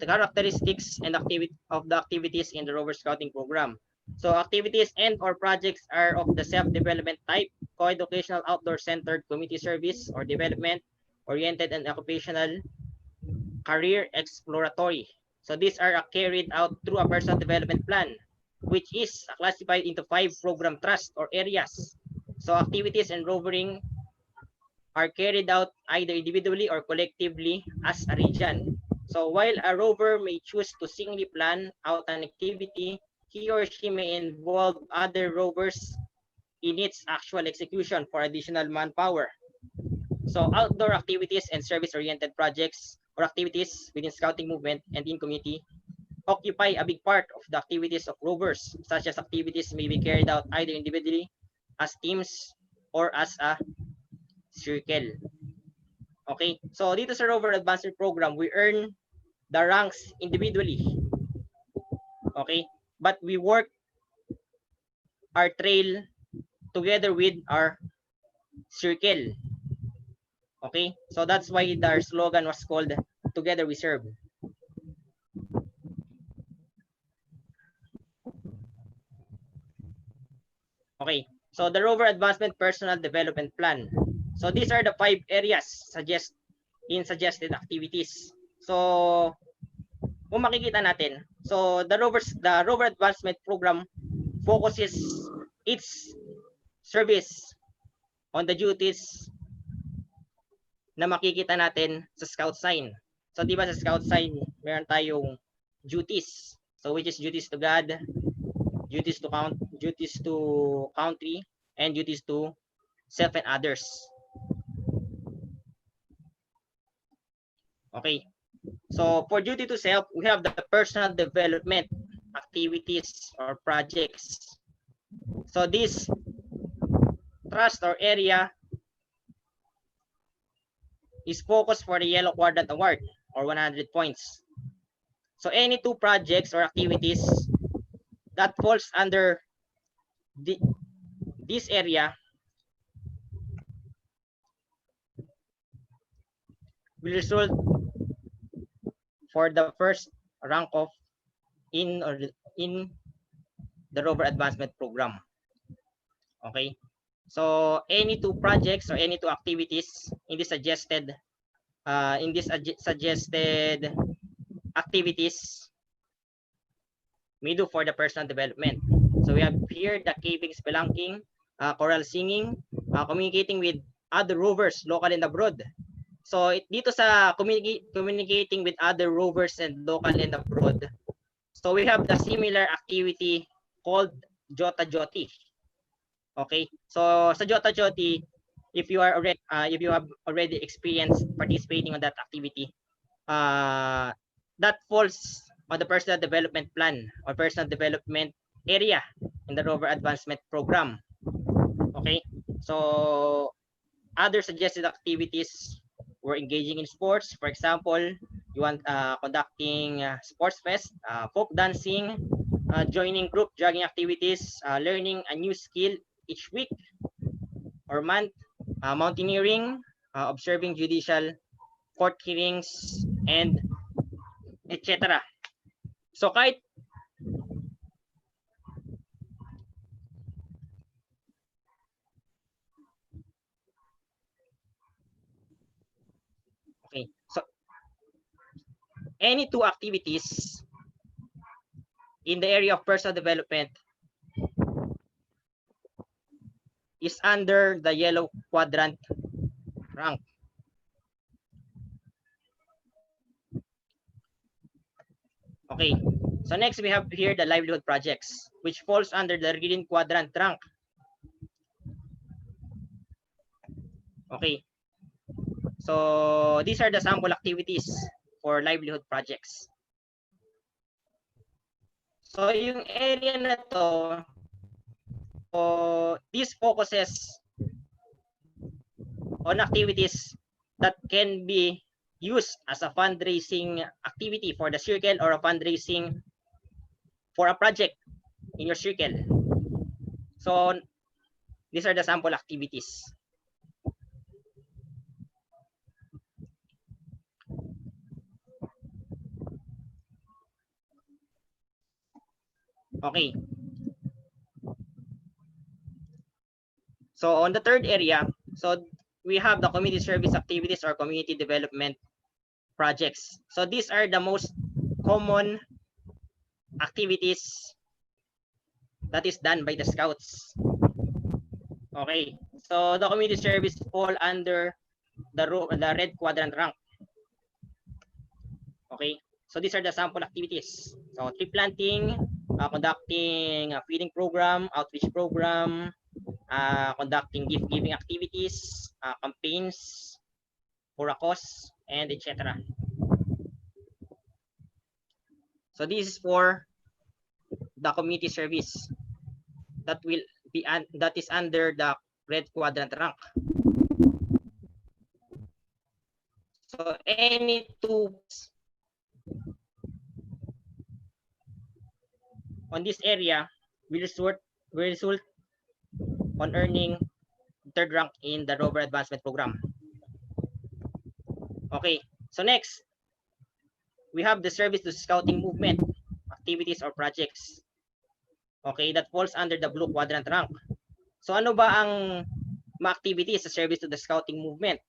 and activity of the activities in the Rover Scouting Program. So activities and or projects are of the self-development type, co-educational, outdoor-centered, community service or development oriented, and occupational, career exploratory. So these are carried out through a personal development plan, which is classified into 5 program trusts or areas. So activities and rovering are carried out either individually or collectively as a region. So while a rover may choose to singly plan out an activity, he or she may involve other rovers in its actual execution for additional manpower. So outdoor activities and service-oriented projects or activities within scouting movement and in community occupy a big part of the activities of rovers. Such as activities may be carried out either individually, as teams, or as a circle. Okay, so dito sa Rover Advancement Program, we earn the ranks individually. Okay, but we work our trail together with our circle. Okay, so that's why our slogan was called Together We Serve. Okay, so the Rover Advancement Personal Development Plan. So these are the 5 areas suggested activities. So kung makikita natin, so the Rover Advancement Program focuses its service on the duties na makikita natin sa scout sign. So di ba sa scout sign, meron tayong duties. So which is duties to God, duties to country, and duties to self and others. Okay. So for duty to self, we have the personal development activities or projects. So this trust or area is focused for the yellow quadrant award or 100 points. So any 2 projects or activities that falls under this area will result for the first rank of in the Rover Advancement Program. Okay, so any 2 projects or any 2 activities in the suggested in this suggested activities we do for the personal development. So we have here the caving, spelunking, choral singing, communicating with other rovers local and abroad. So dito sa communicating with other rovers and local and abroad, so we have the similar activity called Jota Joti. Okay, so sa Jota Joti, if you have already experienced participating on that activity, that falls on the personal development plan or personal development area in the Rover Advancement Program. Okay, so other suggested activities were engaging in sports. For example, you want conducting sports fest, folk dancing, joining group jogging activities, learning a new skill each week or month, mountaineering, observing judicial court hearings, and etc. So kahit okay, so any two activities in the area of personal development is under the yellow quadrant rank. Okay, so next we have here the livelihood projects, which falls under the green quadrant rank. Okay, so these are the sample activities for livelihood projects. So yung area na to, this focuses on activities that can be used as a fundraising activity for the circle or a fundraising for a project in your circle. So these are the sample activities. Okay. So on the third area, so we have the community service activities or community development projects. So these are the most common activities that is done by the scouts. Okay, so the community service fall under the red quadrant rank. Okay, so these are the sample activities. So tree planting, conducting a feeding program, outreach program, conducting gift giving activities, campaigns for a cause, and etc. So this is for the community service that will be that is under the red quadrant rank. So any two on this area will result on earning third rank in the Rover Advancement Program. Okay, so next we have the service to scouting movement activities or projects. Okay, that falls under the blue quadrant rank. So ano ba ang mga activities sa service to the scouting movement?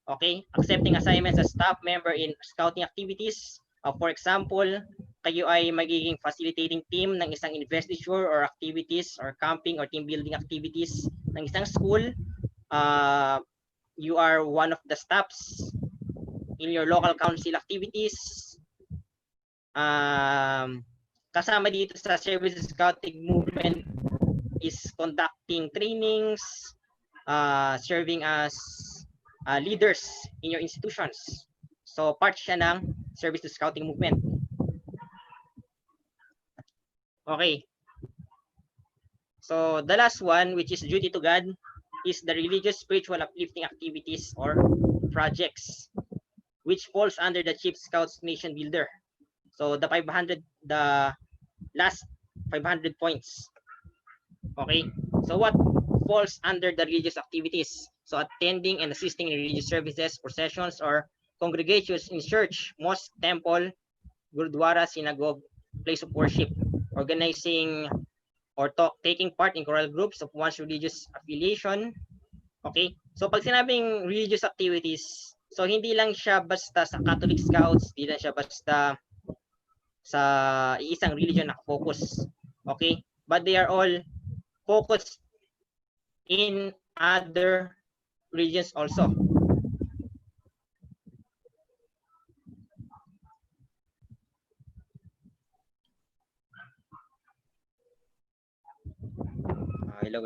Okay, accepting assignments as staff member in scouting activities. For example, kayo ay magiging facilitating team ng isang investiture or activities or camping or team building activities ng isang school. You are one of the staffs in your local council activities. Kasama dito sa service scouting movement is conducting trainings, serving as leaders in your institutions. So part siya ng service to scouting movement. Okay. So the last one, which is duty to God, is the religious spiritual uplifting activities or projects, which falls under the Chief Scouts Nation Builder. So the last 500 points. Okay. So what falls under the religious activities? So attending and assisting in religious services, processions, or congregations in church, mosque, temple, gurdwara, synagogue, place of worship, organizing or taking part in choral groups of one's religious affiliation. Okay? So pag sinabing religious activities, So hindi lang siya basta sa Catholic Scouts, hindi lang siya basta sa isang religion nakafocus. Okay? But they are all focused in other religions also. Hello.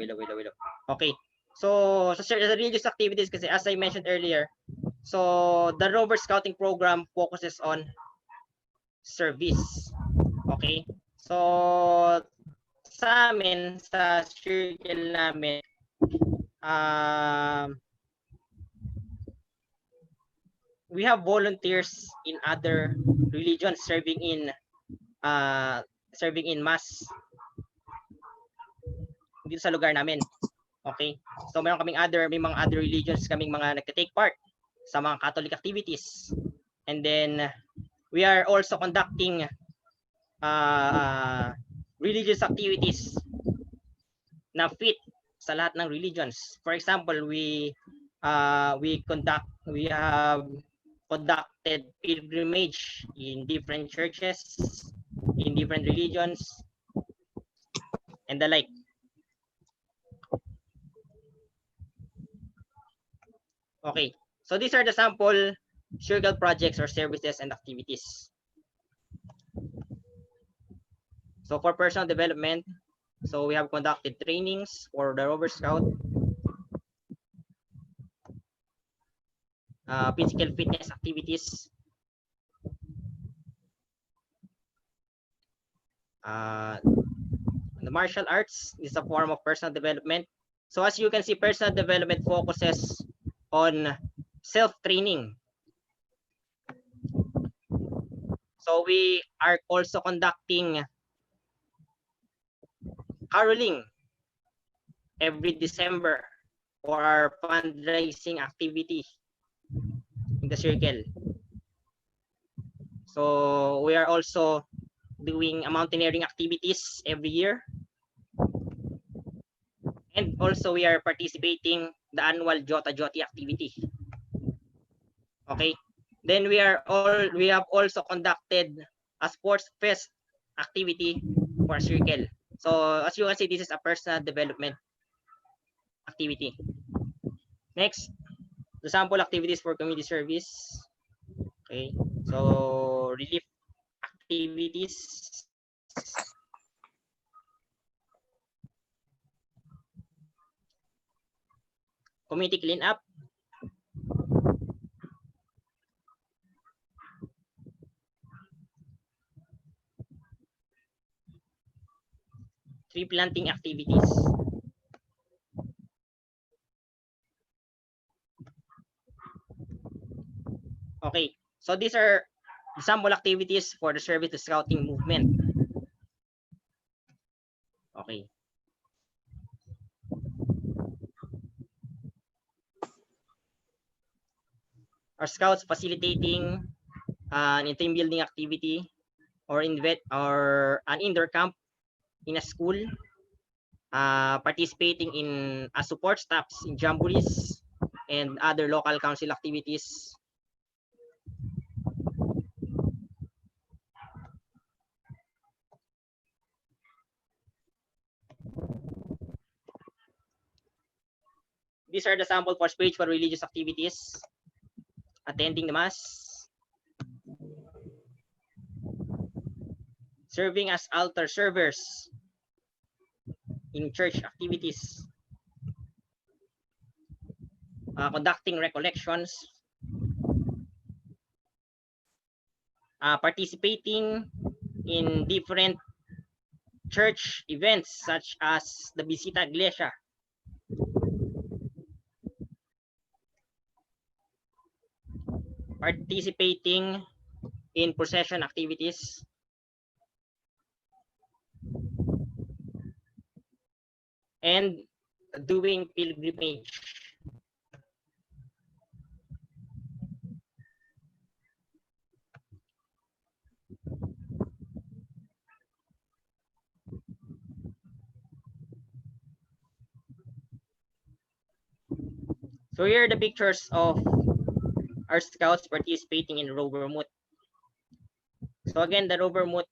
Okay. So sa religious activities kasi as I mentioned earlier, so the Rover Scouting program focuses on service. Okay? So sa amin, sa circle namin, we have volunteers in other religions serving in mass dito sa lugar namin. Okay? So may mga other religions kaming mga nagte-take part sa mga Catholic activities. And then we are also conducting religious activities na fit sa lahat ng religions. For example, we have conducted pilgrimage in different churches, in different religions, and the like. Okay, so these are the sample circle projects or services and activities. So for personal development, so we have conducted trainings for the Rover Scout, physical fitness activities, the martial arts is a form of personal development. So as you can see, personal development focuses on self-training. So we are also conducting caroling every December for our fundraising activity in the circle. So we are also doing mountaineering activities every year. And also we are participating the annual Jota Joti activity. Okay. Then we have also conducted a sports fest activity for circle. So as you can see, this is a personal development activity. Next, the sample activities for community service. Okay. So relief activities. Community cleanup. Tree planting activities. Okay, so these are sample activities for the service to scouting movement. Okay. Our scouts facilitating an team building activity or an indoor camp in a school, participating in support staffs in jamborees and other local council activities. These are the sample for spiritual religious activities. Attending the mass, serving as altar servers in church activities, conducting recollections, participating in different church events such as the Visita Iglesia, participating in procession activities, and doing pilgrimage. So here are the pictures of our scouts participating in Rover Moot. So again, the Rover Moot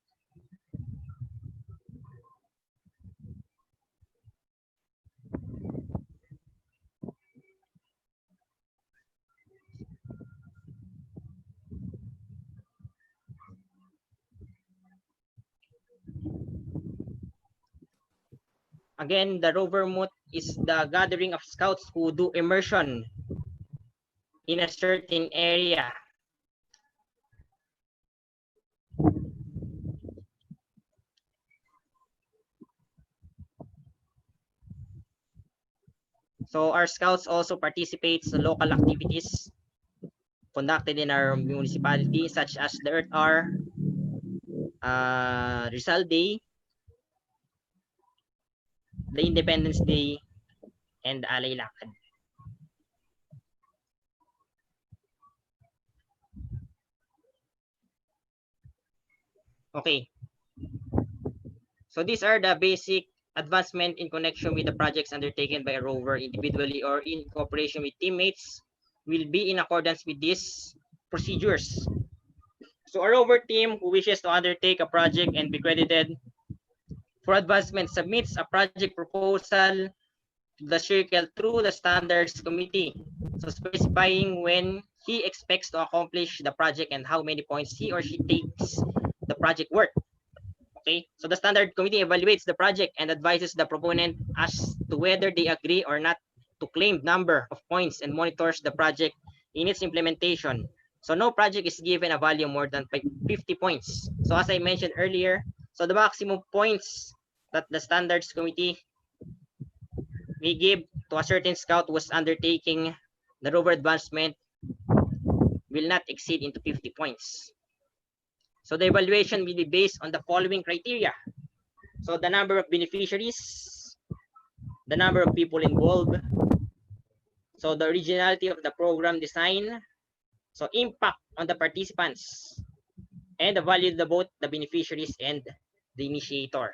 is the gathering of scouts who do immersion in a certain area. So our scouts also participate in local activities conducted in our municipality, such as the Earth Hour, Rizal Day, the Independence Day, and the Alay Lakad. Okay. So these are the basic advancement in connection with the projects undertaken by a rover individually or in cooperation with teammates will be in accordance with these procedures. So a rover team who wishes to undertake a project and be credited for advancement submits a project proposal to the circle through the standards committee. So specifying when he expects to accomplish the project and how many points he or she takes the project worth. Okay, so the standard committee evaluates the project and advises the proponent as to whether they agree or not to claim number of points and monitors the project in its implementation. So no project is given a value more than 50 points. So as I mentioned earlier, so the maximum points that the standards committee may give to a certain scout who was undertaking the rover advancement will not exceed into 50 points. So the evaluation will be based on the following criteria. So the number of beneficiaries, the number of people involved, so the originality of the program design, so impact on the participants, and the value of both the beneficiaries and the initiator.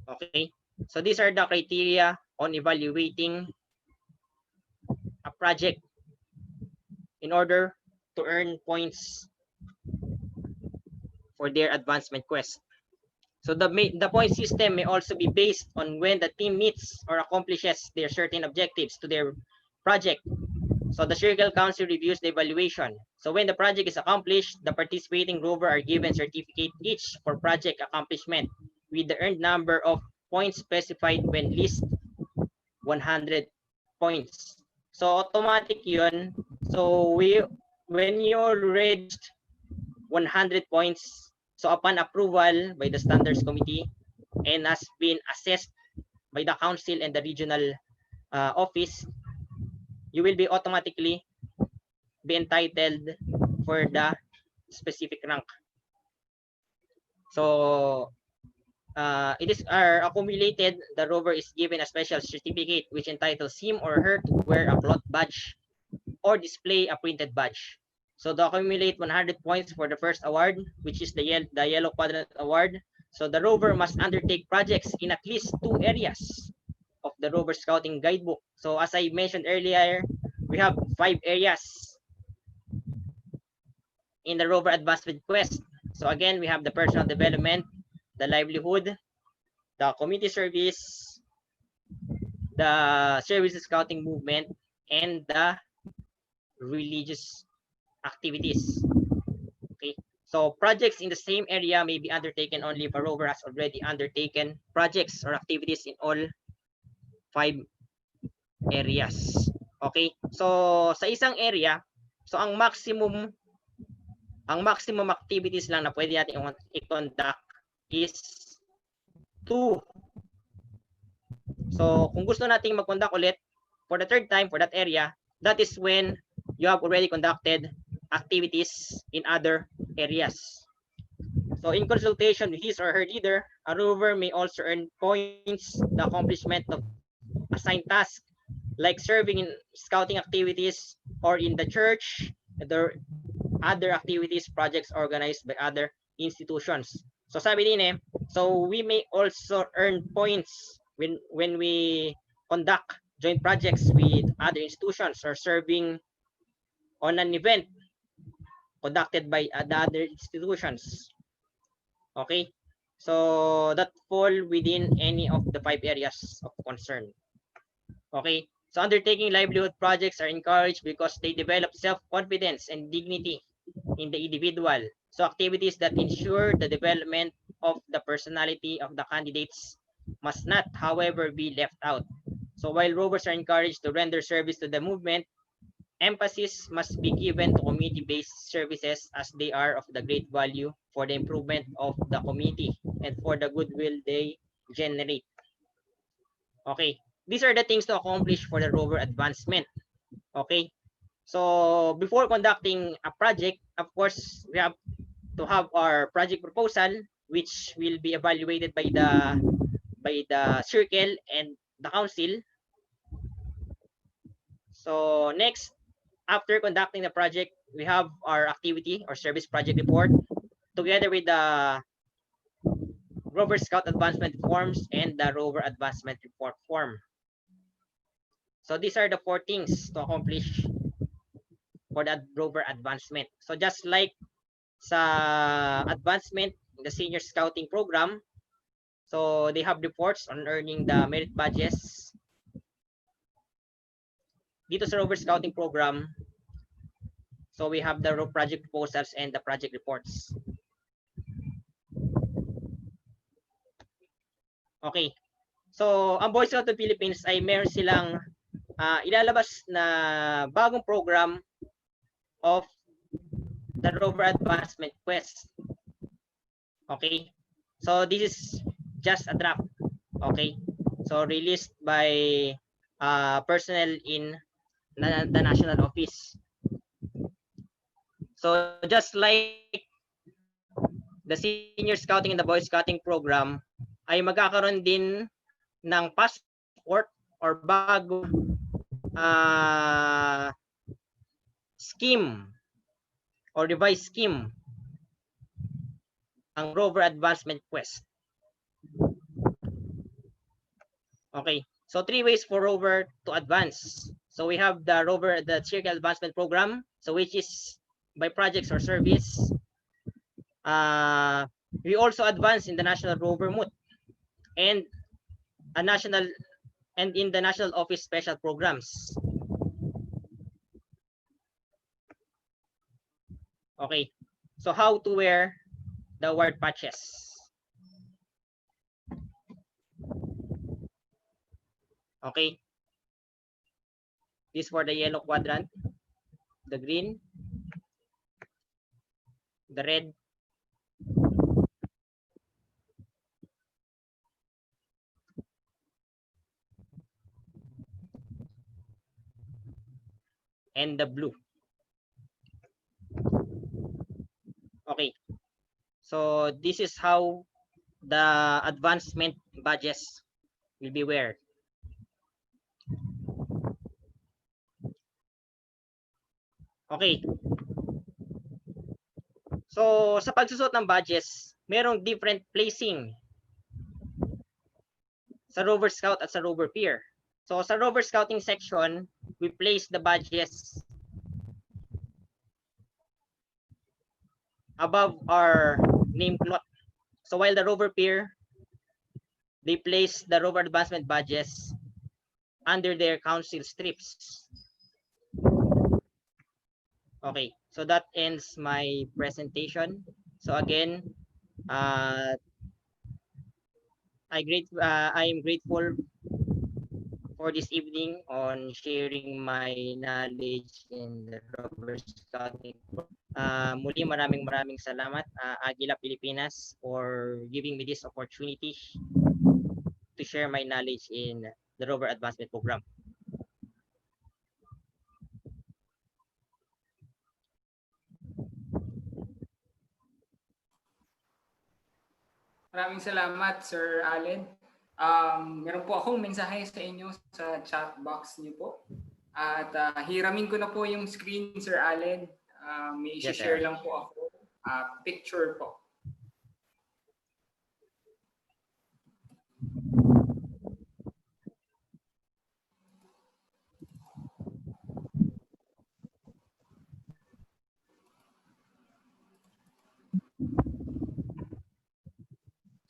Okay, so these are the criteria on evaluating a project in order to earn points for their advancement quest. So the point system may also be based on when the team meets or accomplishes their certain objectives to their project. So the circle council reviews the evaluation. So when the project is accomplished, the participating rover are given certificate each for project accomplishment with the earned number of points specified when list 100 points. So automatic yun. So when you reached 100 points, so upon approval by the standards committee and has been assessed by the council and the regional office, you will be automatically be entitled for the specific rank. So it is accumulated, the rover is given a special certificate which entitles him or her to wear a cloth badge or display a printed badge. So to accumulate 100 points for the first award, which is the yellow quadrant award, so the rover must undertake projects in at least 2 areas of the rover scouting guidebook. So as I mentioned earlier, we have 5 areas in the rover advancement quest. So again, we have the personal development, the livelihood, the community service, the services scouting movement, and the religious activities. Okay, so projects in the same area may be undertaken only if a rover has already undertaken projects or activities in all 5 areas. Okay, so sa isang area, so ang maximum activities lang na pwede natin i-conduct is 2. So kung gusto nating mag-conduct ulit for the 3rd time for that area, that is when you have already conducted activities in other areas. So in consultation with his or her leader, a rover may also earn points the accomplishment of assigned tasks like serving in scouting activities or in the church, the other activities projects organized by other institutions. So sabi din so we may also earn points when we conduct joint projects with other institutions or serving on an event conducted by the other institutions. Okay, so that fall within any of the 5 areas of concern. Okay, so undertaking livelihood projects are encouraged because they develop self-confidence and dignity in the individual. So activities that ensure the development of the personality of the candidates must not, however, be left out. So while rovers are encouraged to render service to the movement, emphasis must be given to community-based services as they are of the great value for the improvement of the community and for the goodwill they generate. Okay, these are the things to accomplish for the rover advancement. Okay, so before conducting a project, of course, we have to have our project proposal, which will be evaluated by the circle and the council. So next, after conducting the project, we have our activity or service project report together with the Rover Scout Advancement Forms and the Rover Advancement Report Form. So these are the 4 things to accomplish for that Rover advancement. So just like sa advancement in the senior scouting program, so they have reports on earning the merit badges. Dito sa Rover Scouting program, so we have the project proposals and the project reports. Okay. So, ang Boy Scout of the Philippines ay meron silang ilalabas na bagong program of the Rover Advancement Quest. Okay. So, this is just a draft. Okay. So, released by personnel in the national office. So, just like the senior scouting and the boy scouting program, ay magkakaroon din ng passport or bago scheme or revised scheme ang Rover Advancement Quest. Okay, so 3 ways for Rover to advance. So we have the Rover, the Circle Advancement Program, so which is by projects or service. We also advance in the National Rover Moot and a national and in the National Office Special Programs. Okay, so how to wear the award patches. Okay, this for the yellow quadrant, the green, the red, and the blue. Okay, so this is how the advancement badges will be wear. Okay. So sa pagsusot ng badges, merong different placing sa Rover Scout at sa Rover Peer. So sa Rover Scouting section, we place the badges above our name cloth. So while the Rover Peer, they place the Rover Advancement badges under their council strips. Okay, so that ends my presentation. So again, I am grateful for this evening on sharing my knowledge in the Rover Scouting. Muli maraming salamat Aguila Pilipinas for giving me this opportunity to share my knowledge in the Rover Advancement Program. Maraming salamat, Sir Allen. Meron po akong mensahe sa inyo sa chat box niyo po. At hiramin ko na po yung screen, Sir Allen. May i-share lang po ako. Picture po.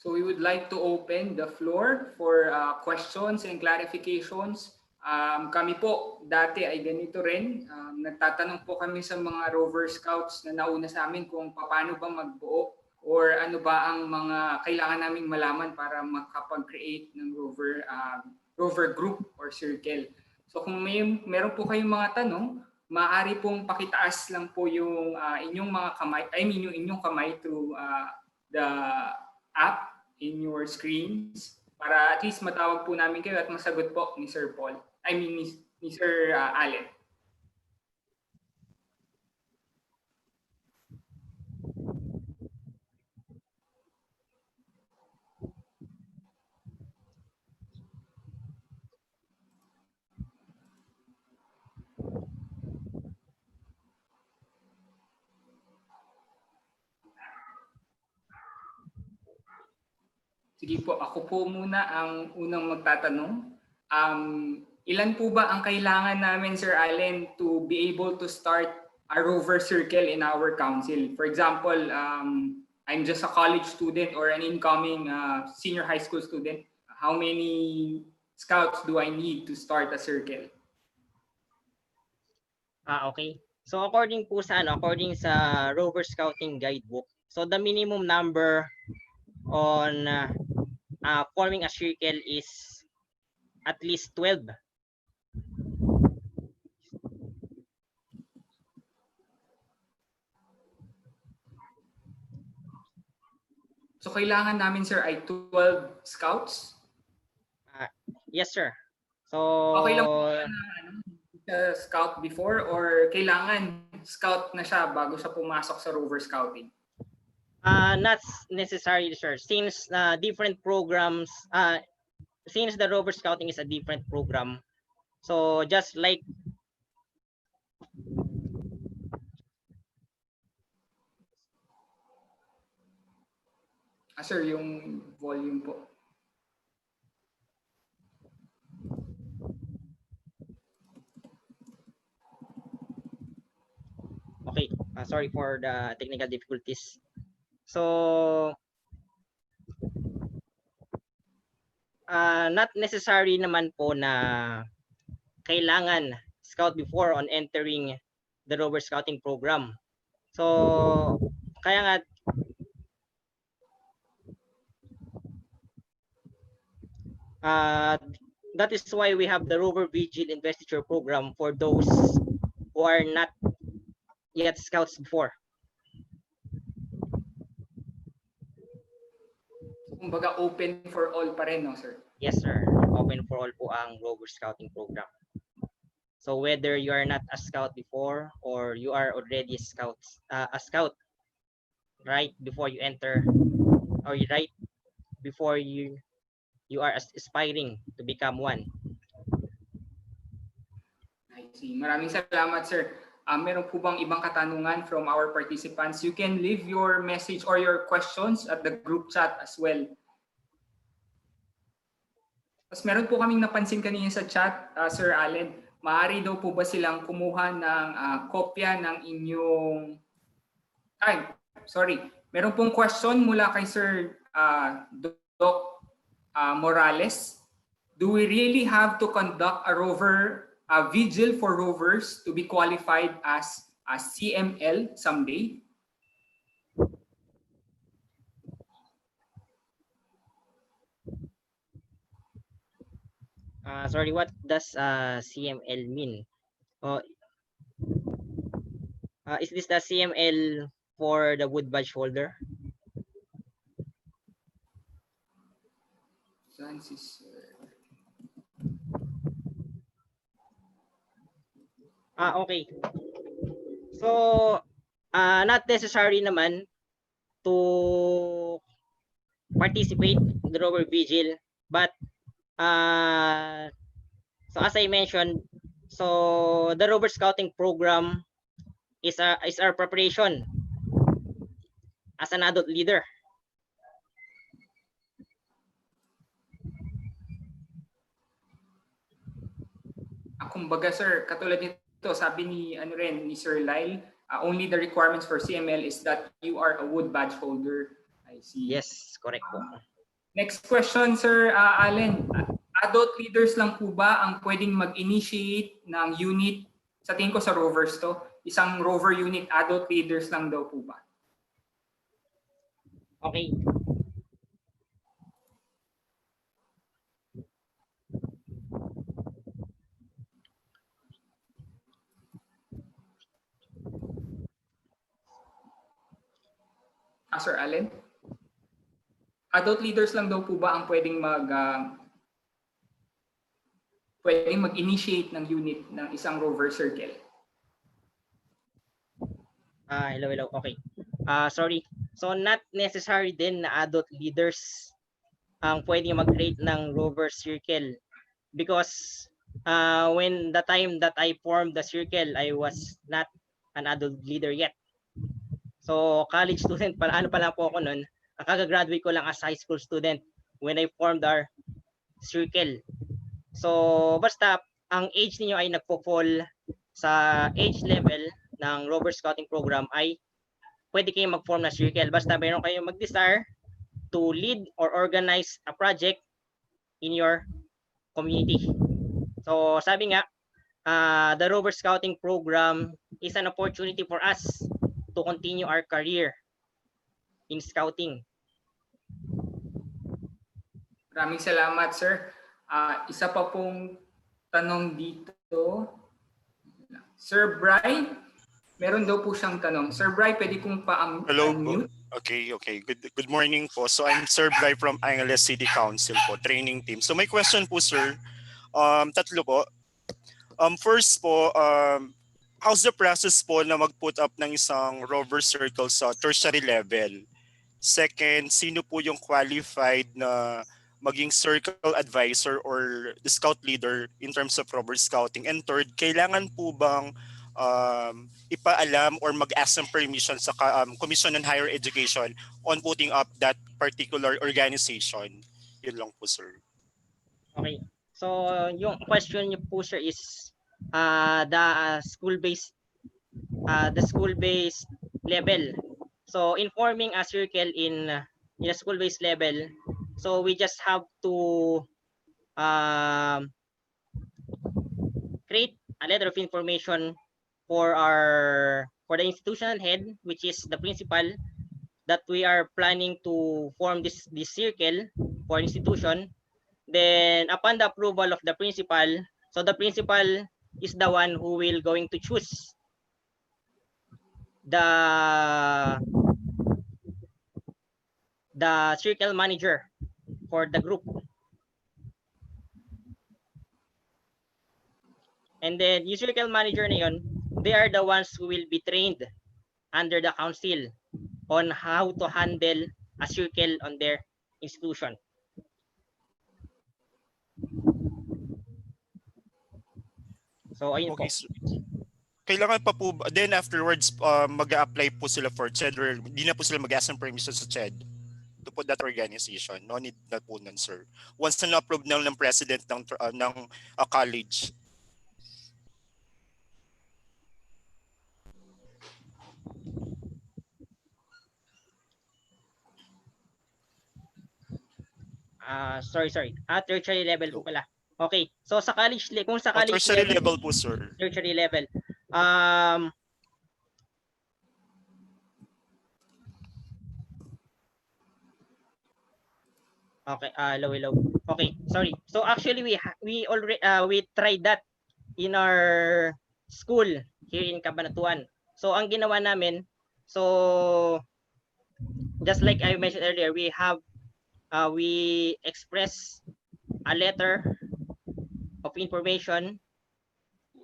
So we would like to open the floor for questions and clarifications. Kami po dati ay ganito rin. Nagtatanong po kami sa mga Rover Scouts na nauna sa amin kung paano ba magbuo or ano ba ang mga kailangan naming malaman para makapag-create ng Rover group or circle. So kung meron po kayong mga tanong, maaari pong pakitaas lang po yung inyong mga kamay, yung inyong kamay through the app in your screens para at least matawag po namin kayo at masagot po ni Sir Paul. Ni Sir Allen. Sige po, ako po muna ang unang magtatanong. Ilan po ba ang kailangan namin, Sir Allen, to be able to start a Rover Circle in our council? For example, I'm just a college student or an incoming senior high school student. How many scouts do I need to start a circle? Okay. So according sa Rover Scouting Guidebook, so the minimum number on forming a circle is at least 12. So kailangan namin, sir, ay 12 scouts? Yes, sir. So okay lang po na scout before or kailangan scout na siya bago siya pumasok sa Rover Scouting? Not necessarily, sir. Since different programs, since the Rover Scouting is a different program, so just like sir, yung volume po. Okay, sorry for the technical difficulties. So not necessary naman po na kailangan scout before on entering the Rover Scouting program. So kaya nga that is why we have the Rover Vigil Investiture program for those who are not yet scouts before. Kumbaga open for all pa rin, no, sir? Yes, sir. Open for all po ang Rover Scouting program. So whether you are not a scout before or you are already a scout right before you enter or right before you are aspiring to become one. I see. Maraming salamat, sir. Meron po bang ibang katanungan from our participants? You can leave your message or your questions at the group chat as well. Tapos meron po kaming napansin kanina sa chat, Sir Allen, maaari daw po ba silang kumuha ng kopya ng inyong... Meron pong question mula kay Sir Doc Morales. Do we really have to conduct a vigil for rovers to be qualified as a CML someday? Sorry, what does CML mean? Is this the CML for the wood badge holder? Okay. So, not necessary naman to participate in the Rover Vigil, but so as I mentioned, so the Rover Scouting program is our preparation as an adult leader. Kumbaga, sir, katulad nito, sabi ni Sir Lyle, only the requirements for CML is that you are a wood badge holder. I see. Yes, correct po. Next question, Sir Allen. Adult leaders lang po ba ang pwedeng mag-initiate ng unit? Sa tingin ko sa Rovers to. Isang Rover unit, adult leaders lang daw po ba? Okay. Sir Allen? Adult leaders lang daw po ba ang pwedeng mag-initiate ng unit ng isang Rover Circle? Hello. Okay. Sorry. So not necessary din na adult leaders ang pwedeng mag-create ng Rover Circle because when the time that I formed the circle, I was not an adult leader yet. So college student pa lang po ako noon. Kaka-graduate ko lang as high school student when I formed our circle. So basta ang age niyo ay nagpo-fall sa age level ng Rover Scouting Program ay pwede kayong mag-form na circle. Basta mayroon kayong mag-desire to lead or organize a project in your community. So sabi nga, the Rover Scouting Program is an opportunity for us to continue our career in scouting. Maraming salamat, sir. Isa pa pong tanong dito. Sir Bry, meron daw po siyang tanong. Sir Bry, pwede kong Hello po. pa-unmute? Okay. Good morning po. So I'm Sir Bly from Aguila City Council po, training team. So my question po, sir, tatlo po. First po, how's the process po na mag-put up ng isang Rover Circle sa tertiary level? Second, sino po yung qualified na maging circle advisor or the scout leader in terms of Rover Scouting? And third, kailangan po bang ipaalam or mag-ask ng permission sa Commission on Higher Education on putting up that particular organization? Yun lang po, sir. Okay. So yung question niyo po, sir, is the school-based level. So informing a circle in a school-based level, so we just have to create a letter of information for the institutional head, which is the principal, that we are planning to form this circle for institution. Then upon the approval of the principal, so the principal is the one who will going to choose the circle manager for the group. And then yung circle manager na yun, they are the ones who will be trained under the council on how to handle a circle on their institution. So ayun po. Okay, sir. Kailangan pa po, then afterwards, mag-a-apply po sila for CHED or hindi na po sila mag-ask ng permission sa CHED to put that organization. No need na po nun, sir. Once na na-approve na ng president ng college. Sorry. Tertiary level po pala. Okay. So sa college, kung sa college tertiary level po, sir. Tertiary level. Okay, hello. Okay, sorry. So actually we already we tried that in our school here in Cabanatuan. So ang ginawa namin, so just like I mentioned earlier, we express a letter of information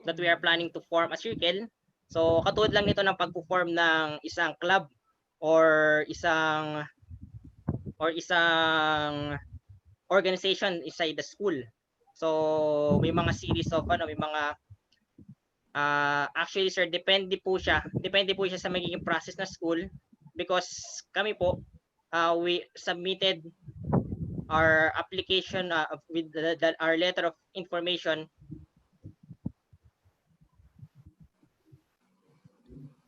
that we are planning to form a circle. So katulad lang nito ng pag-form ng isang club or isang organization inside the school. So may mga series of may mga actually, sir, depende po siya sa magiging process na school, because kami po we submitted our application with our letter of information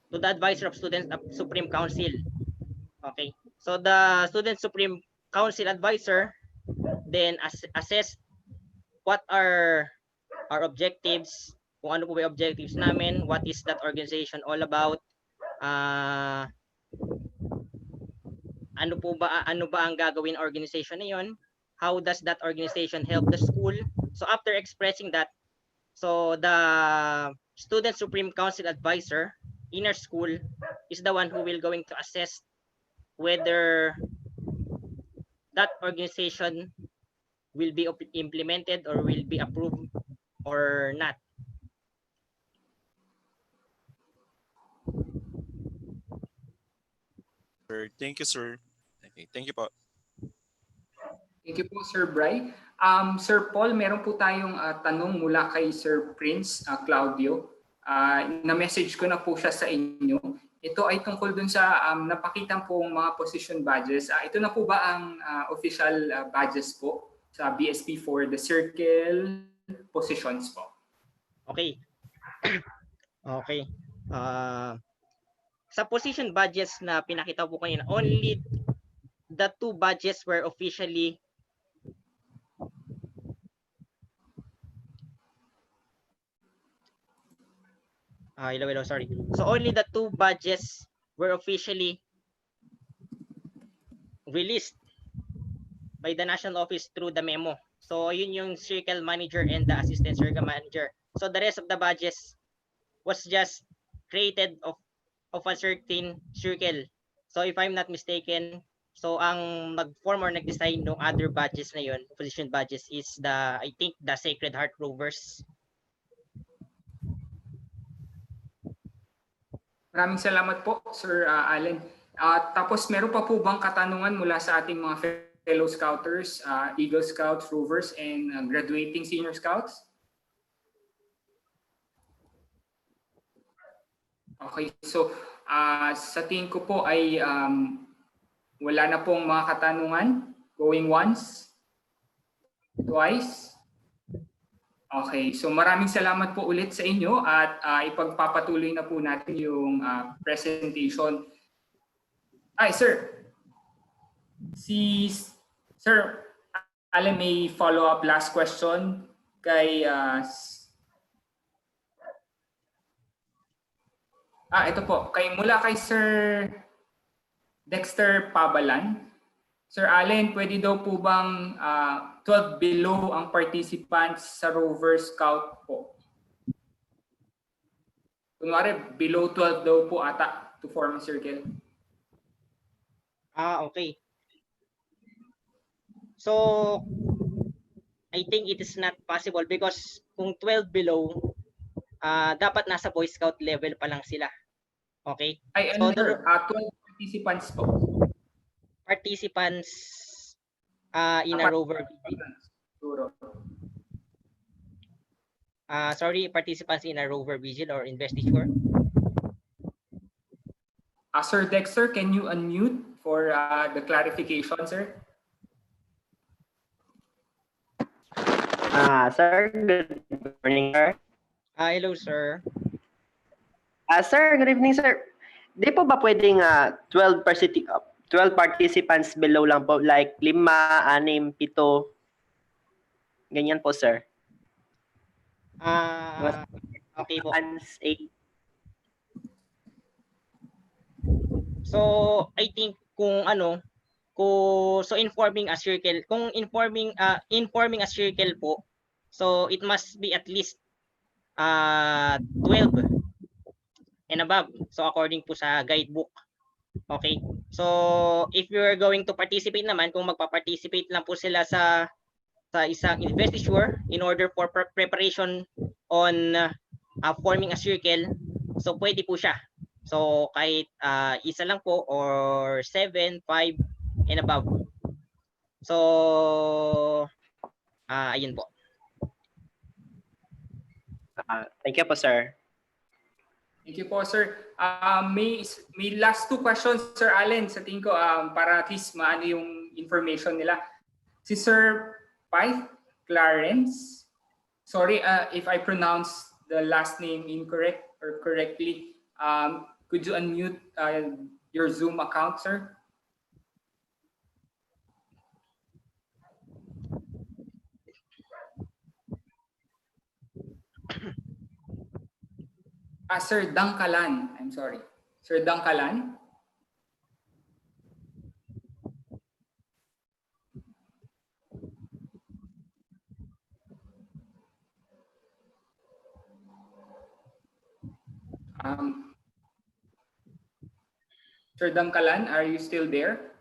to the advisor of Student Supreme Council. Okay, so the Student Supreme council advisor, then assess what are our objectives, kung ano po ba yung objectives namin, what is that organization all about, ano ba ang gagawin organization na yon, how does that organization help the school. So after expressing that, so the student supreme council advisor in our school is the one who will going to assess whether that organization will be implemented or will be approved or not. Sir, thank you, sir. Okay, thank you po. Thank you po, Sir Bry. Sir Paul, meron po tayong tanong mula kay Sir Prince Claudio. Na-message ko na po siya sa inyo. Ito ay tungkol dun sa napakitang pong mga position badges. Ito na po ba ang official badges po sa BSP for the circle positions po? Okay. Okay. Sa position badges na pinakita po kanina, only the 2 badges were officially hello, sorry. So only the 2 badges were officially released by the national office through the memo. So yun yung circle manager and the assistant circle manager. So the rest of the badges was just created of a certain circle. So if I'm not mistaken, so ang nag-form or nag-design ng other badges na yun, position badges, is I think the Sacred Heart Rovers. Maraming salamat po, Sir Allen. Tapos meron pa po bang katanungan mula sa ating mga fellow scouters, Eagle Scouts, Rovers, and graduating senior scouts? Okay, so sa tingin ko po ay wala na pong mga katanungan. Going once, twice. Okay, so maraming salamat po ulit sa inyo at ipagpapatuloy na po natin yung presentation. Ay, sir. Si Sir Allen may follow-up last question kay ito po, mula kay Sir Dexter Pabalan. Sir Allen, pwede daw po bang 12 below ang participants sa Rover Scout po? Kunwari, below 12 daw po ata to form a circle. Okay. So, I think it is not possible because kung 12 below, dapat nasa Boy Scout level pa lang sila. Okay? Ay, so, 12 participants po. Participants in a Rover. Sorry, participants in a Rover Vigil or Investiture. Sir Dexter, can you unmute for the clarification, sir? Sir, good morning, sir. Hello, sir. Sir, good evening, sir. Di po ba pwedeng 12 participants below lang po, like 5, 6, 7, ganyan po, sir? Okay po. 8. So, I think kung so informing a circle, kung informing a circle po, so it must be at least 12 and above. So according po sa guidebook. Okay? So if you're going to participate naman, kung magpa-participate lang po sila sa isang investiture in order for preparation on forming a circle, so pwede po siya. So kahit isa lang po or 7, 5 and above. So ayun po. Thank you po, sir. Thank you po, sir. May last 2 questions, Sir Allen, sa tingin ko, para at least maano yung information nila. Si Sir Pyth Clarence, sorry if I pronounce the last name incorrect or correctly. Could you unmute your Zoom account, sir? Sir Dangkalan. I'm sorry. Sir Dangkalan. Um, Sir Dangkalan, are you still there?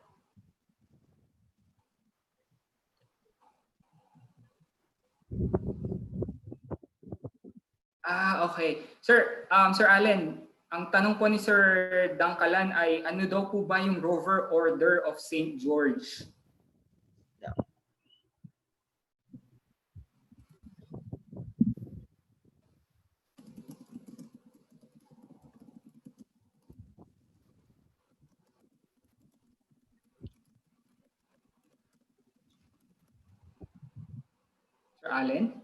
Okay. Sir Allen, ang tanong po ni Sir Dangkalan ay ano daw po ba yung Rover Order of St. George? Sir Allen?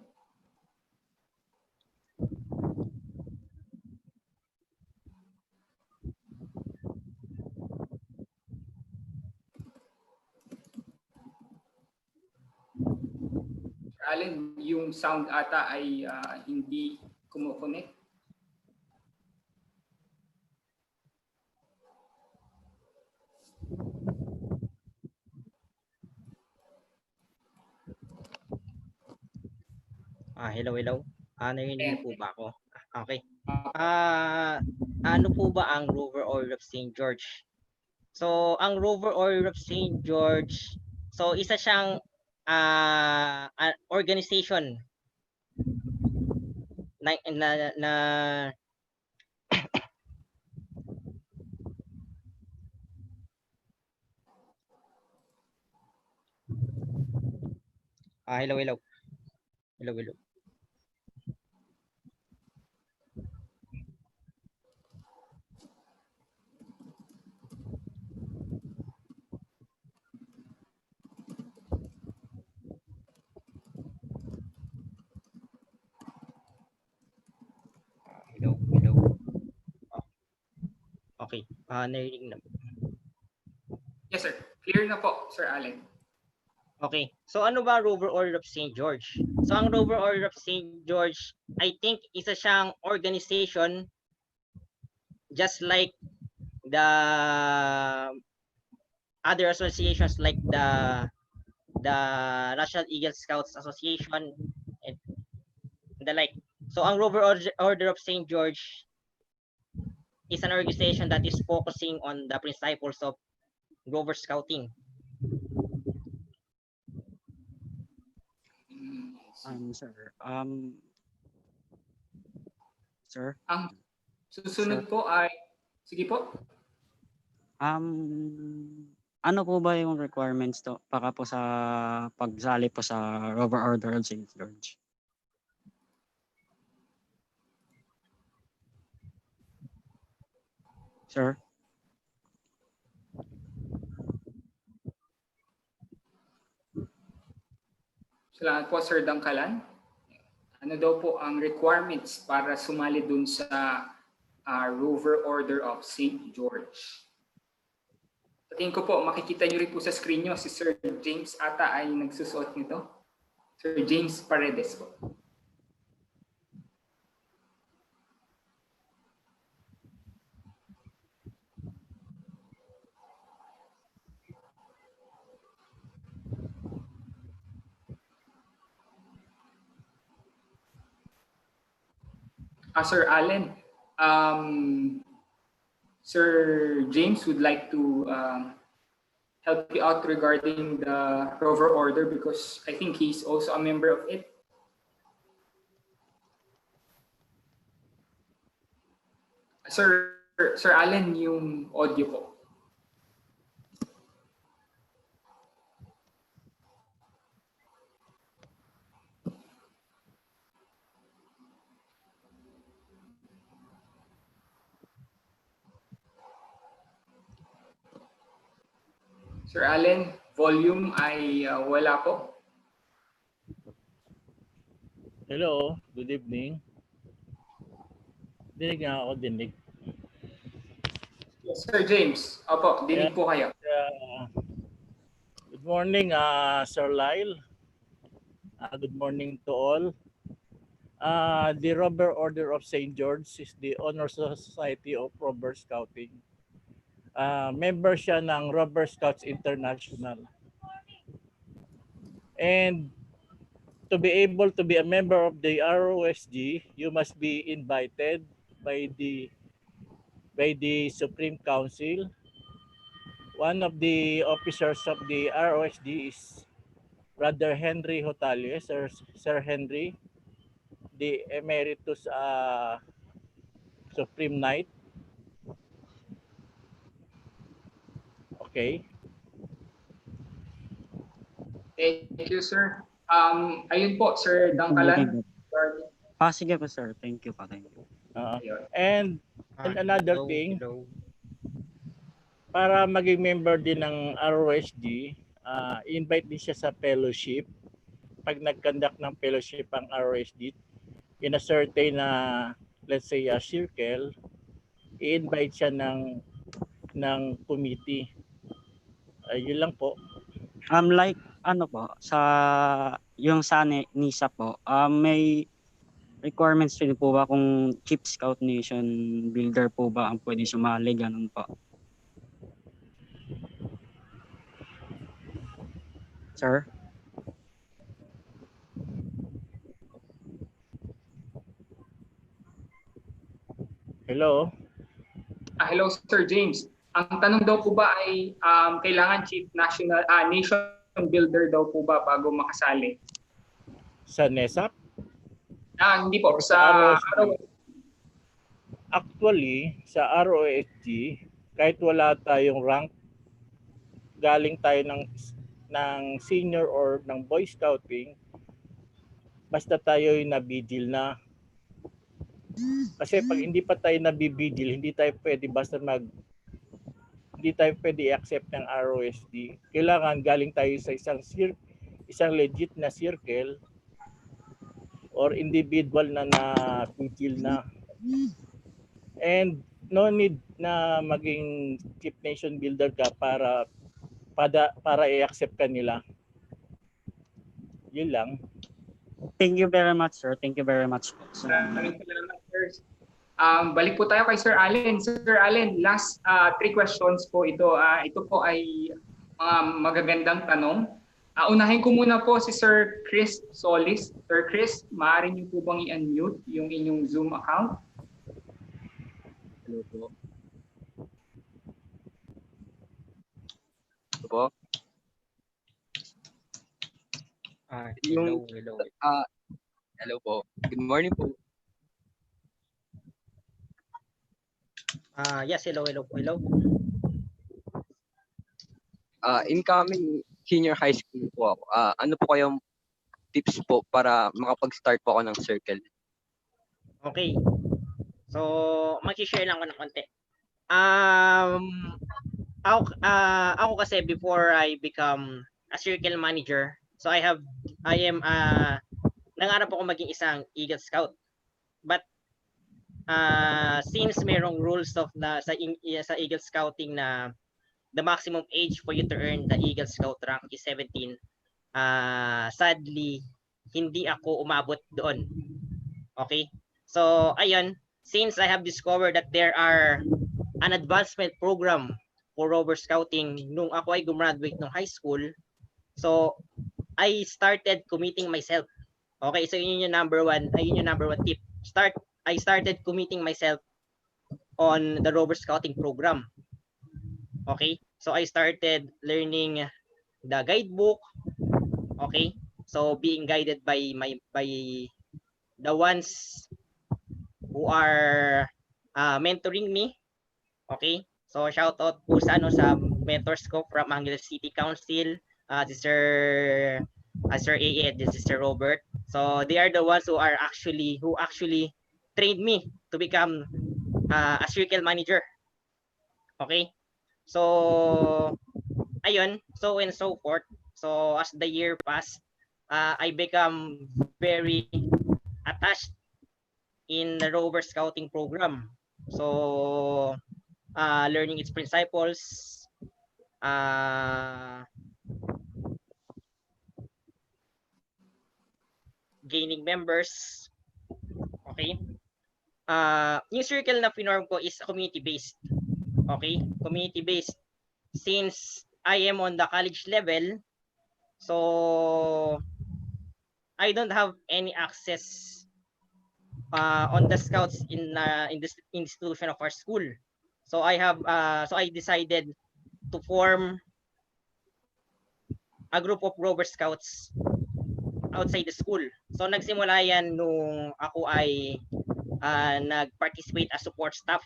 Sir Allen, yung sound ata ay hindi kumukonek. Hello, hello. Narinig po ba ako? Okay. Ano po ba ang Rover Order of St. George? So, ang Rover Order of St. George, so isa siyang organization na hello, hello. Hello, hello. Hello, hello. Okay. Narinig na. Yes, sir. Clear na po, Sir Allen. Okay. So ano ba Rover Order of St. George? So ang Rover Order of St. George, I think isa siyang organization just like the other associations like the National Eagle Scouts Association and the like. So ang Rover Order of St. George is an organization that is focusing on the principles of Rover Scouting. Sir. Sir. Ang susunod po ay, sige po. Ano po ba yung requirements to para po sa pagsali po sa Rover Order of St. George? Sir. Salamat po, Sir Dangkalan. Ano daw po ang requirements para sumali dun sa Rover Order of St. George? Sa tingin ko po, makikita nyo rin po sa screen nyo, si Sir James ata ay nagsusuot nito. Sir James Paredes po. Sir Allen, Sir James would like to help you out regarding the Rover Order because I think he's also a member of it. Sir Allen, yung audio po. Sir Allen, volume ay wala po. Hello, good evening. Dinig nga ako, dinig. Yes, Sir James, opo, dinig po kayo. Good morning, Sir Lyle. Good morning to all. The Rover Order of St. George is the honor society of Rover Scouting. Member siya ng Rover Scouts International. And to be able to be a member of the ROSG, you must be invited by the Supreme Council. One of the officers of the ROSG is Brother Henry Hotalie, Sir Henry, the Emeritus Supreme Knight. Okay. Thank you, sir. Ayun po, Sir Dangkalan. Sige po sir, thank you po, thank you. Ayun. And another Hello, thing, hello. para maging member din ng ROSG, invite din siya sa fellowship. Pag nag-conduct ng fellowship ang ROSG, in a certain let's say a circle, i-invite siya ng committee. Yun lang po. Like ano po, yung sa NISA po, may requirements din po ba kung Chief Scout Nation builder po ba ang pwede sumali, ganun po? Sir? Hello? Hello, Sir James. Ang tanong daw po ba ay kailangan nation builder daw po ba bago makasali? Sa NESAP? Hindi po, Or sa ROSG? Actually, sa ROSG, kahit wala tayong rank, galing tayo ng senior or ng Boy Scouting, basta tayo yung nabidil na. Kasi pag hindi pa tayo nabibidil, hindi tayo pwede i-accept ng ROSD. Kailangan galing tayo sa isang legit na circle or individual na napidil na. And no need na maging Chief Nation Builder ka para i-accept ka nila. Yun lang. Thank you very much, sir. Thank you very much po. Maraming salamat, sir. Balik po tayo kay Sir Allen. Sir Allen, last 3 questions po ito. Ito po ay mga magagandang tanong. Unahin ko muna po si Sir Chris Solis. Sir Chris, maaari niyo po bang i-unmute yung inyong Zoom account? Hello po. Hello po. Hello. Hello po. Good morning po. Yes, hello. Incoming senior high school po ako. Ano po kayong tips po para makapag-start po ako ng circle? Okay. So, mag-share lang ako ng konti. Ako kasi before I become a circle manager, so nangarap ako maging isang Eagle Scout. But since merong rules of sa Eagle Scouting na the maximum age for you to earn the Eagle Scout rank is 17, sadly hindi ako umabot doon. Okay? So, ayun, since I have discovered that there are an advancement program for Rover Scouting nung ako ay gumraduate ng high school, so I started committing myself. Okay, so yun yung number one tip. I started committing myself on the Rover Scouting program. Okay, so I started learning the guidebook. Okay, so being guided by the ones who are mentoring me. Okay, so shout out po sa mentors ko from Aguila City Council, si Sir AA and si Sir Robert. So they are the ones who actually trained me to become a circle manager. Okay, so ayun, so and so forth. So as the year passed, I become very attached in the Rover Scouting program. So learning its principles, gaining members, Okay? Yung circle na pinorm ko is community-based. Okay? Community-based. Since I am on the college level, so I don't have any access on the scouts in this institution of our school. So I decided to form a group of Rover Scouts outside the school. So nagsimula yan nung ako ay nag-participate as support staff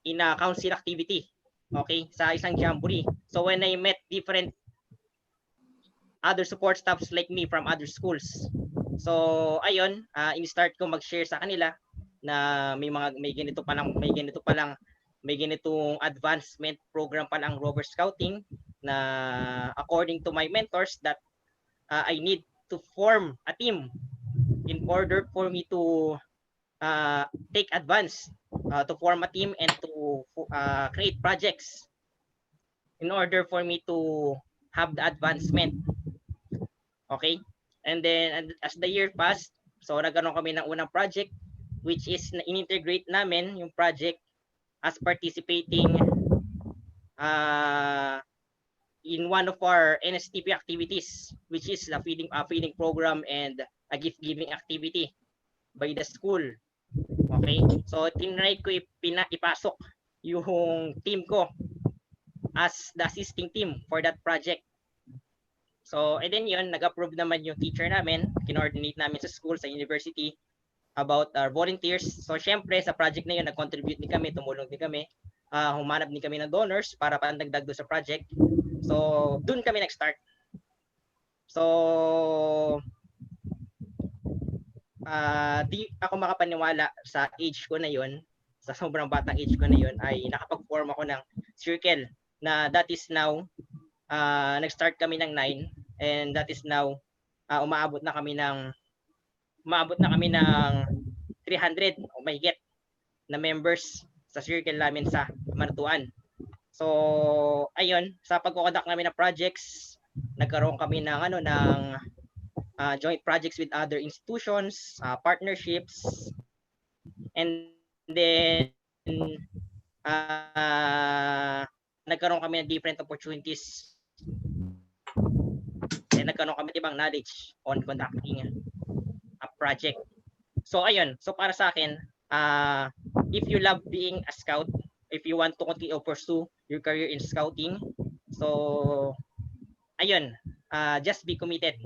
in a council activity. Okay, sa isang jamboree. So when I met different other support staffs like me from other schools. So ayun, in-start ko mag-share sa kanila na may ganitong advancement program pa ang Rover Scouting na according to my mentors that I need to form a team in order for me to take advance to form a team and to create projects in order for me to have the advancement. Okay? And then as the year passed, so nagkaroon kami ng unang project which is in-integrate namin yung project as participating in one of our NSTP activities, which is the feeding program and a gift giving activity by the school. Okay? So tinry ko ipasok yung team ko as the assisting team for that project. So, and then yun, nag-approve naman yung teacher namin, kinoordinate namin sa school, sa university, about our volunteers. So, syempre, sa project na yun, nag-contribute din kami, tumulong din kami, humanap din kami ng donors para pandagdag doon sa project. So, doon kami nag-start. So, di ako makapaniwala sa age ko na yun, sa sobrang batang age ko na yun, ay nakapag-form ako ng circle na that is now, nag-start kami ng 9 and that is now umaabot na kami ng 300 o mahigit na members sa circle namin sa Martuan. So ayun, sa pagko-conduct namin ng projects, nagkaroon kami ng joint projects with other institutions, partnerships, and then nagkaroon kami ng different opportunities and nagkaroon kami ng ibang knowledge on conducting a project. So ayun, so para sa akin, if you love being a scout, if you want to continue or pursue your career in scouting, so ayun, just be committed.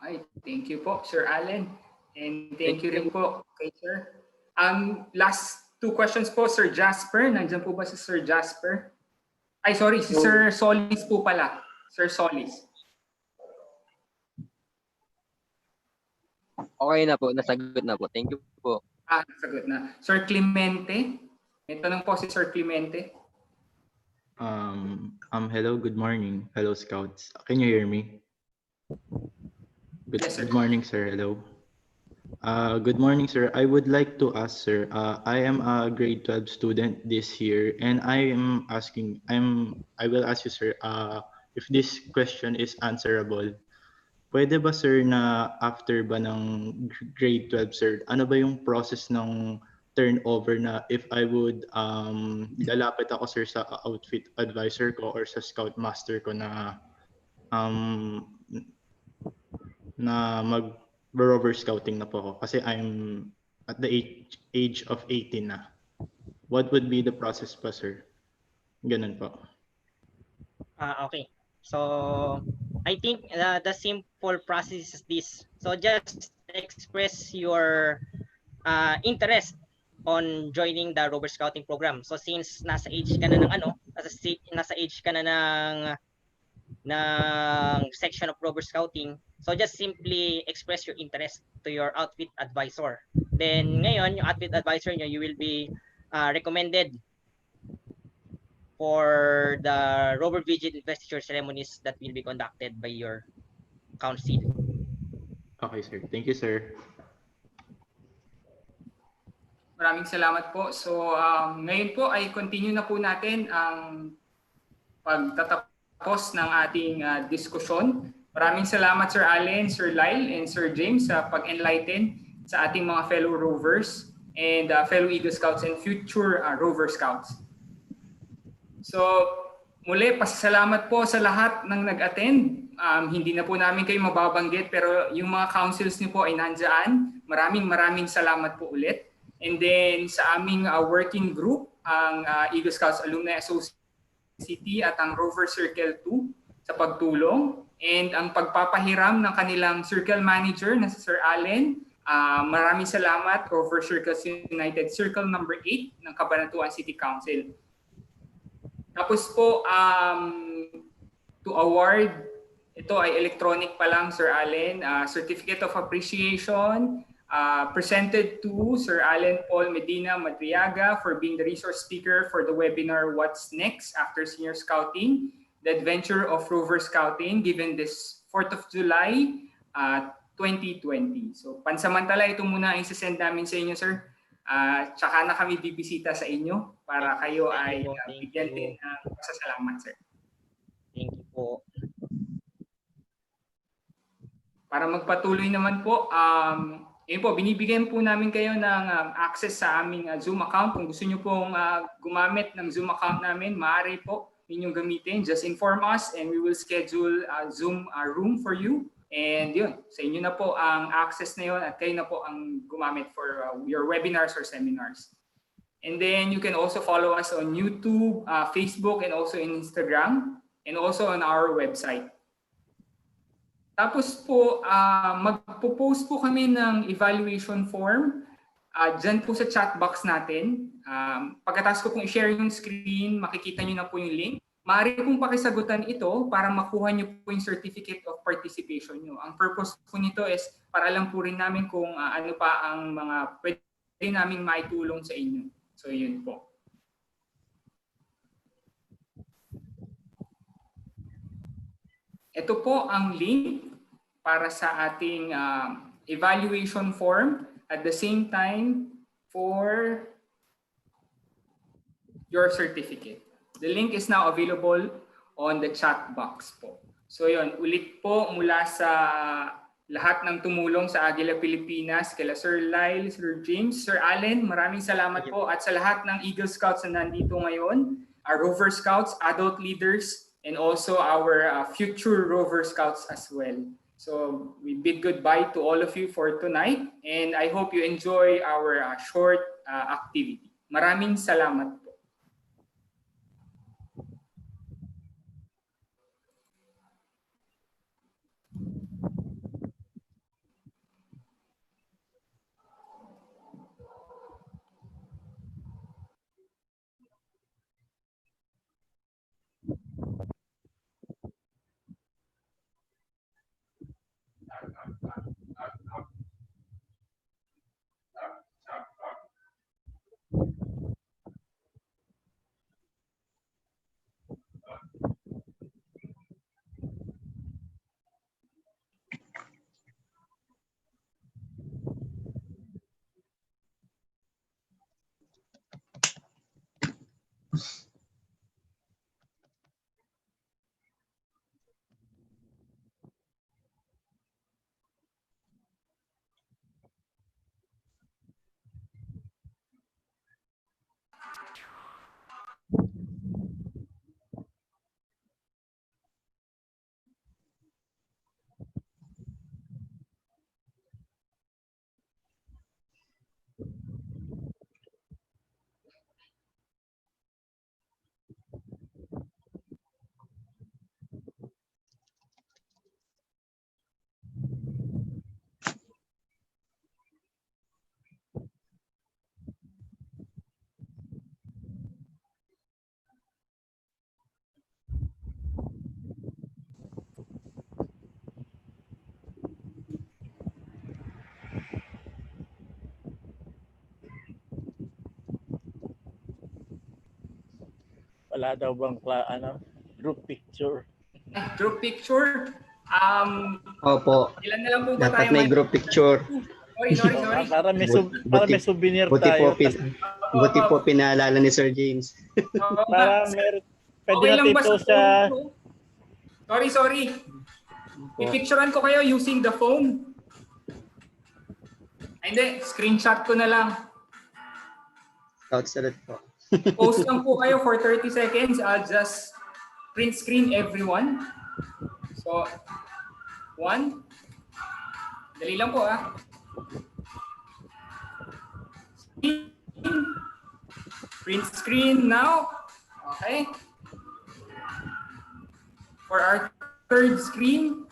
Ay, thank you po, Sir Allen. And thank you rin po kay Sir. Last two questions po, Sir Jasper. Nandiyan po ba si Sir Jasper? Ay, sorry, si Sir Solis po pala. Sir Solis. Okay na po, nasagot na po. Thank you po. Sagot na. Sir Clemente. May tanong po si Sir Clemente. Hello, good morning, fellow scouts. Can you hear me? Yes, sir. Good morning, sir. Hello. Good morning, sir. I would like to ask, sir. I am a grade 12 student this year, and I will ask you, sir, if this question is answerable. Pwede ba, sir, na after ba ng grade 12, sir, ano ba yung process ng turnover na if I would lalapit ako, sir, sa outfit advisor ko or sa scout master ko na mag-rover scouting na po ako kasi I'm at the age of 18 na. What would be the process pa, sir? Ganun po. Okay. So, I think the simple process is this. So, just express your interest on joining the Rover Scouting program. So, since nasa age ka na ng nasa age ka na ng section of Rover Scouting, so just simply express your interest to your outfit advisor. Then, ngayon, yung outfit advisor nyo, you will be recommended for the Rover Vigil investiture ceremonies that will be conducted by your council. Okay, sir. Thank you, sir. Maraming salamat po. So, ngayon po ay continue na po natin ang pagtatapos ng ating diskusyon Maraming salamat Sir Allen, Sir Lyle, and Sir James sa pag-enlighten sa ating mga fellow Rovers and fellow Eagle Scouts and future Rover Scouts. So, muli, pasasalamat po sa lahat ng nag-attend. Hindi na po namin kayo mababanggit pero yung mga councils niyo po ay nandyan. Maraming salamat po ulit. And then sa aming working group, ang Eagle Scouts Alumni Association at ang Rover Circle 2 sa pagtulong. And ang pagpapahiram ng kanilang circle manager na si Sir Allen. Maraming salamat, Rover Circles United Circle number 8 ng Cabanatuan City Council. Tapos po, to award, ito ay electronic pa lang, Sir Allen, Certificate of Appreciation presented to Sir Allen Paul Medina Madriaga for being the resource speaker for the webinar What's Next After Senior Scouting, the Adventure of Rover Scouting, given this 4th of July 2020. So pansamantala, ito muna ang isasend namin sa inyo, sir. Tsaka na kami bibisita sa inyo para kayo ay bigyan din ng pasasalamat, sir. Thank you po. Para magpatuloy naman po, yun po, binibigyan po namin kayo ng access sa aming Zoom account. Kung gusto nyo pong gumamit ng Zoom account namin, maaari po ninyong gamitin. Just inform us and we will schedule a Zoom room for you. And yun, sa inyo na po ang access na yun at kayo na po ang gumamit for your webinars or seminars. And then you can also follow us on YouTube, Facebook, and also in Instagram, and also on our website. Tapos po, magpo-post po kami ng evaluation form dyan po sa chat box natin. Pagkatapos ko pong i-share yung screen, makikita nyo na po yung link. Maaari pong pakisagutan ito para makuha nyo po yung certificate of participation nyo. Ang purpose po nito is para lang po rin namin kung ano pa ang mga pwede naming maitulong sa inyo. So yun po. Ito po ang link para sa ating evaluation form at the same time for your certificate. The link is now available on the chat box po. So yun, ulit po mula sa lahat ng tumulong sa Aguila Pilipinas, kila Sir Lyle, Sir James, Sir Allen, maraming salamat po. At sa lahat ng Eagle Scouts na nandito ngayon, our Rover Scouts, adult leaders, and also our future Rover Scouts as well. So we bid goodbye to all of you for tonight and I hope you enjoy our short activity. Maraming salamat po. Wala daw bang group picture? Group picture? Opo. Ilan na lang po ba Dapat tayo? may group picture. Sorry. Para may souvenir Buti tayo. Buti po pinaalala ni Sir James. Para pwede Okay lang natin ba ito sa... Sorry. Pipicturean ko kayo using the phone. Ay, hindi, screenshot ko na lang. Scouts ulit po. Post lang po kayo for 30 seconds. I'll just print screen everyone. So, 1. Dali lang po Print screen now. Okay. For our third screen.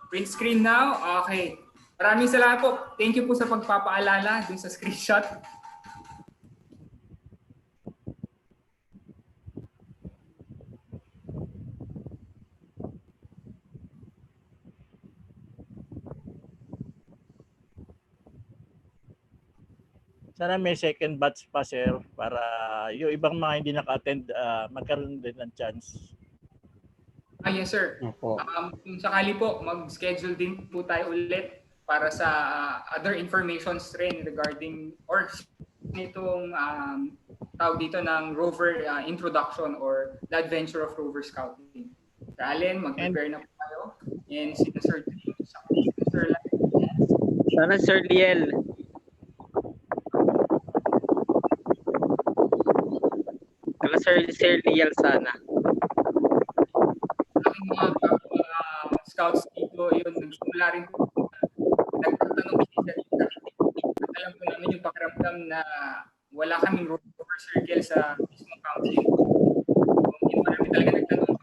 Print screen now. Okay. Maraming salamat po. Thank you po sa pagpapaalala dun sa screenshot. Sana may second batch pa, sir, para yung ibang mga hindi naka-attend magkaroon din ng chance. Yes, sir. Opo. Kung sakali po, mag-schedule din po tayo ulit para sa other informations rin regarding or nitong tawag dito ng Rover introduction or the adventure of Rover Scouting. Allen, mag-prepare na po tayo. And si Sir James, Sir Sana Sir Liel. Sir Liel sana. Aking mga scouts dito, yun, nagsimula rin po. Nagtatanong sila dito. Alam po namin yung pakiramdam na wala kaming Rover Circle sa mismong council. So, hindi namin talaga nagtanong